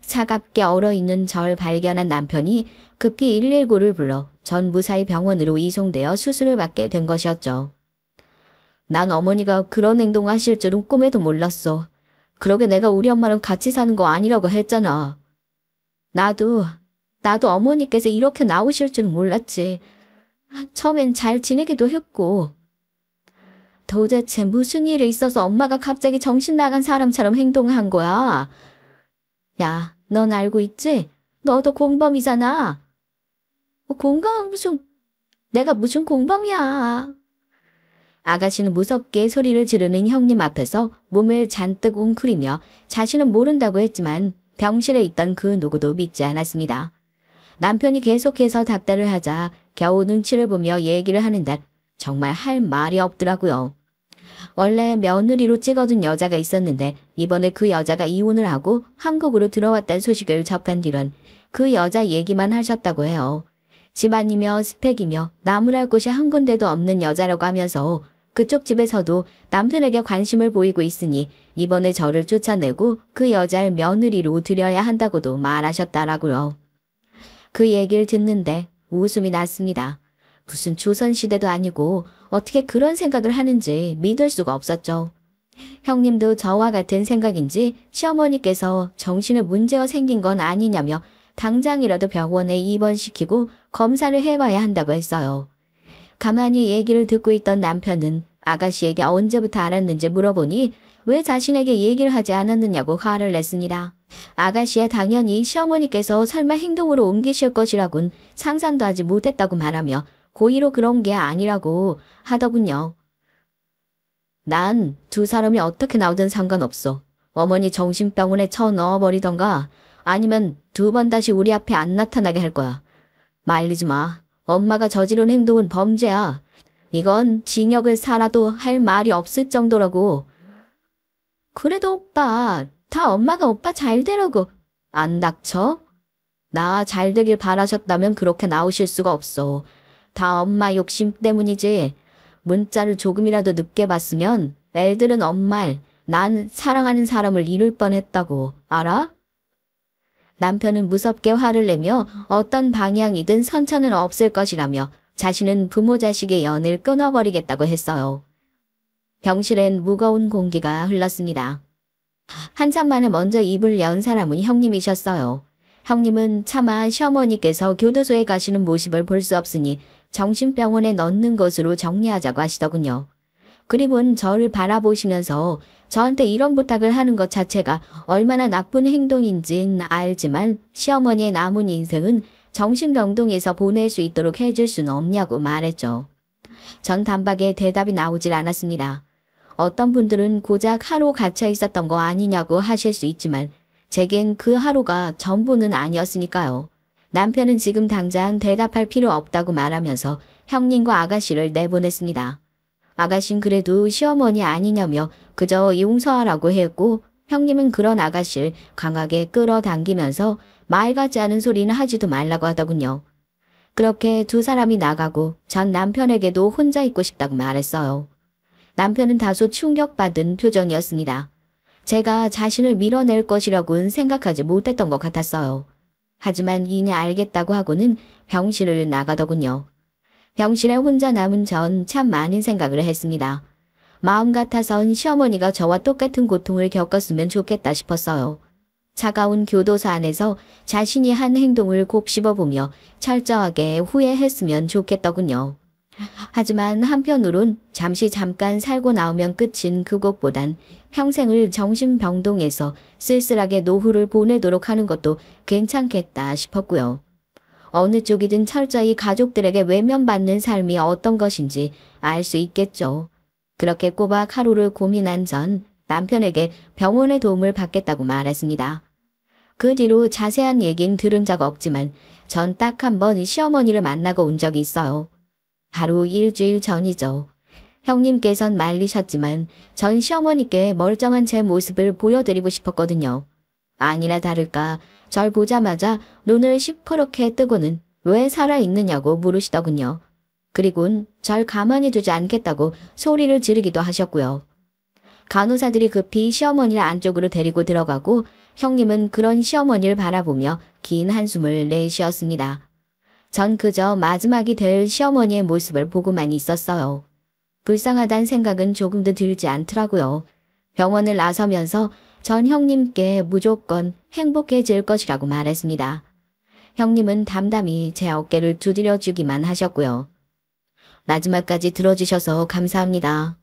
차갑게 얼어있는 절 발견한 남편이 급히 119를 불러 전 무사히 병원으로 이송되어 수술을 받게 된 것이었죠. 난 어머니가 그런 행동하실 줄은 꿈에도 몰랐어. 그러게 내가 우리 엄마랑 같이 사는 거 아니라고 했잖아. 나도 어머니께서 이렇게 나오실 줄은 몰랐지. 처음엔 잘 지내기도 했고. 도대체 무슨 일이 있어서 엄마가 갑자기 정신 나간 사람처럼 행동한 거야? 야, 넌 알고 있지? 너도 공범이잖아. 내가 무슨 공범이야. 아가씨는 무섭게 소리를 지르는 형님 앞에서 몸을 잔뜩 웅크리며 자신은 모른다고 했지만 병실에 있던 그 누구도 믿지 않았습니다. 남편이 계속해서 닥달을 하자 겨우 눈치를 보며 얘기를 하는데 정말 할 말이 없더라고요. 원래 며느리로 찍어둔 여자가 있었는데 이번에 그 여자가 이혼을 하고 한국으로 들어왔다는 소식을 접한 뒤론 그 여자 얘기만 하셨다고 해요. 집안이며 스펙이며 나무랄 곳이 한 군데도 없는 여자라고 하면서 그쪽 집에서도 남편에게 관심을 보이고 있으니 이번에 저를 쫓아내고 그 여자를 며느리로 들여야 한다고도 말하셨다라고요. 그 얘기를 듣는데 웃음이 났습니다. 무슨 조선시대도 아니고 어떻게 그런 생각을 하는지 믿을 수가 없었죠. 형님도 저와 같은 생각인지 시어머니께서 정신에 문제가 생긴 건 아니냐며 당장이라도 병원에 입원시키고 검사를 해봐야 한다고 했어요. 가만히 얘기를 듣고 있던 남편은 아가씨에게 언제부터 알았는지 물어보니 왜 자신에게 얘기를 하지 않았느냐고 화를 냈습니다. 아가씨야 당연히 시어머니께서 설마 행동으로 옮기실 것이라곤 상상도 하지 못했다고 말하며 고의로 그런 게 아니라고 하더군요. 난 두 사람이 어떻게 나오든 상관없어. 어머니 정신병원에 쳐넣어버리던가 아니면 두 번 다시 우리 앞에 안 나타나게 할 거야. 말리지 마. 엄마가 저지른 행동은 범죄야. 이건 징역을 살아도 할 말이 없을 정도라고. 그래도 오빠, 다 엄마가 오빠 잘 되라고. 안 닥쳐? 나 잘 되길 바라셨다면 그렇게 나오실 수가 없어. 다 엄마 욕심 때문이지. 문자를 조금이라도 늦게 봤으면 애들은 엄말, 난 사랑하는 사람을 잃을 뻔했다고. 알아? 남편은 무섭게 화를 내며 어떤 방향이든 선처는 없을 것이라며 자신은 부모 자식의 연을 끊어버리겠다고 했어요. 병실엔 무거운 공기가 흘렀습니다. 한참 만에 먼저 입을 연 사람은 형님이셨어요. 형님은 차마 시어머니께서 교도소에 가시는 모습을 볼 수 없으니 정신병원에 넣는 것으로 정리하자고 하시더군요. 그리고는 저를 바라보시면서 저한테 이런 부탁을 하는 것 자체가 얼마나 나쁜 행동인지는 알지만 시어머니의 남은 인생은 정신병동에서 보낼 수 있도록 해줄 수는 없냐고 말했죠. 전 단박에 대답이 나오질 않았습니다. 어떤 분들은 고작 하루 갇혀 있었던 거 아니냐고 하실 수 있지만 제겐 그 하루가 전부는 아니었으니까요. 남편은 지금 당장 대답할 필요 없다고 말하면서 형님과 아가씨를 내보냈습니다. 아가씨는 그래도 시어머니 아니냐며 그저 용서하라고 했고 형님은 그런 아가씨를 강하게 끌어당기면서 말 같지 않은 소리는 하지도 말라고 하더군요. 그렇게 두 사람이 나가고 전 남편에게도 혼자 있고 싶다고 말했어요. 남편은 다소 충격받은 표정이었습니다. 제가 자신을 밀어낼 것이라고는 생각하지 못했던 것 같았어요. 하지만 이내 알겠다고 하고는 병실을 나가더군요. 병실에 혼자 남은 전 참 많은 생각을 했습니다. 마음 같아선 시어머니가 저와 똑같은 고통을 겪었으면 좋겠다 싶었어요. 차가운 교도소 안에서 자신이 한 행동을 곱씹어보며 철저하게 후회했으면 좋겠더군요. 하지만 한편으론 잠깐 살고 나오면 끝인 그것보단 평생을 정신병동에서 쓸쓸하게 노후를 보내도록 하는 것도 괜찮겠다 싶었고요. 어느 쪽이든 철저히 가족들에게 외면받는 삶이 어떤 것인지 알 수 있겠죠. 그렇게 꼬박 하루를 고민한 전 남편에게 병원의 도움을 받겠다고 말했습니다. 그 뒤로 자세한 얘긴 들은 적 없지만 전 딱 한 번 시어머니를 만나고 온 적이 있어요. 바로 일주일 전이죠. 형님께선 말리셨지만 전 시어머니께 멀쩡한 제 모습을 보여드리고 싶었거든요. 아니나 다를까 절 보자마자 눈을 시퍼렇게 뜨고는 왜 살아있느냐고 물으시더군요. 그리곤 절 가만히 두지 않겠다고 소리를 지르기도 하셨고요. 간호사들이 급히 시어머니를 안쪽으로 데리고 들어가고 형님은 그런 시어머니를 바라보며 긴 한숨을 내쉬었습니다. 전 그저 마지막이 될 시어머니의 모습을 보고만 있었어요. 불쌍하단 생각은 조금도 들지 않더라고요. 병원을 나서면서 전 형님께 무조건 행복해질 것이라고 말했습니다. 형님은 담담히 제 어깨를 두드려주기만 하셨고요. 마지막까지 들어주셔서 감사합니다.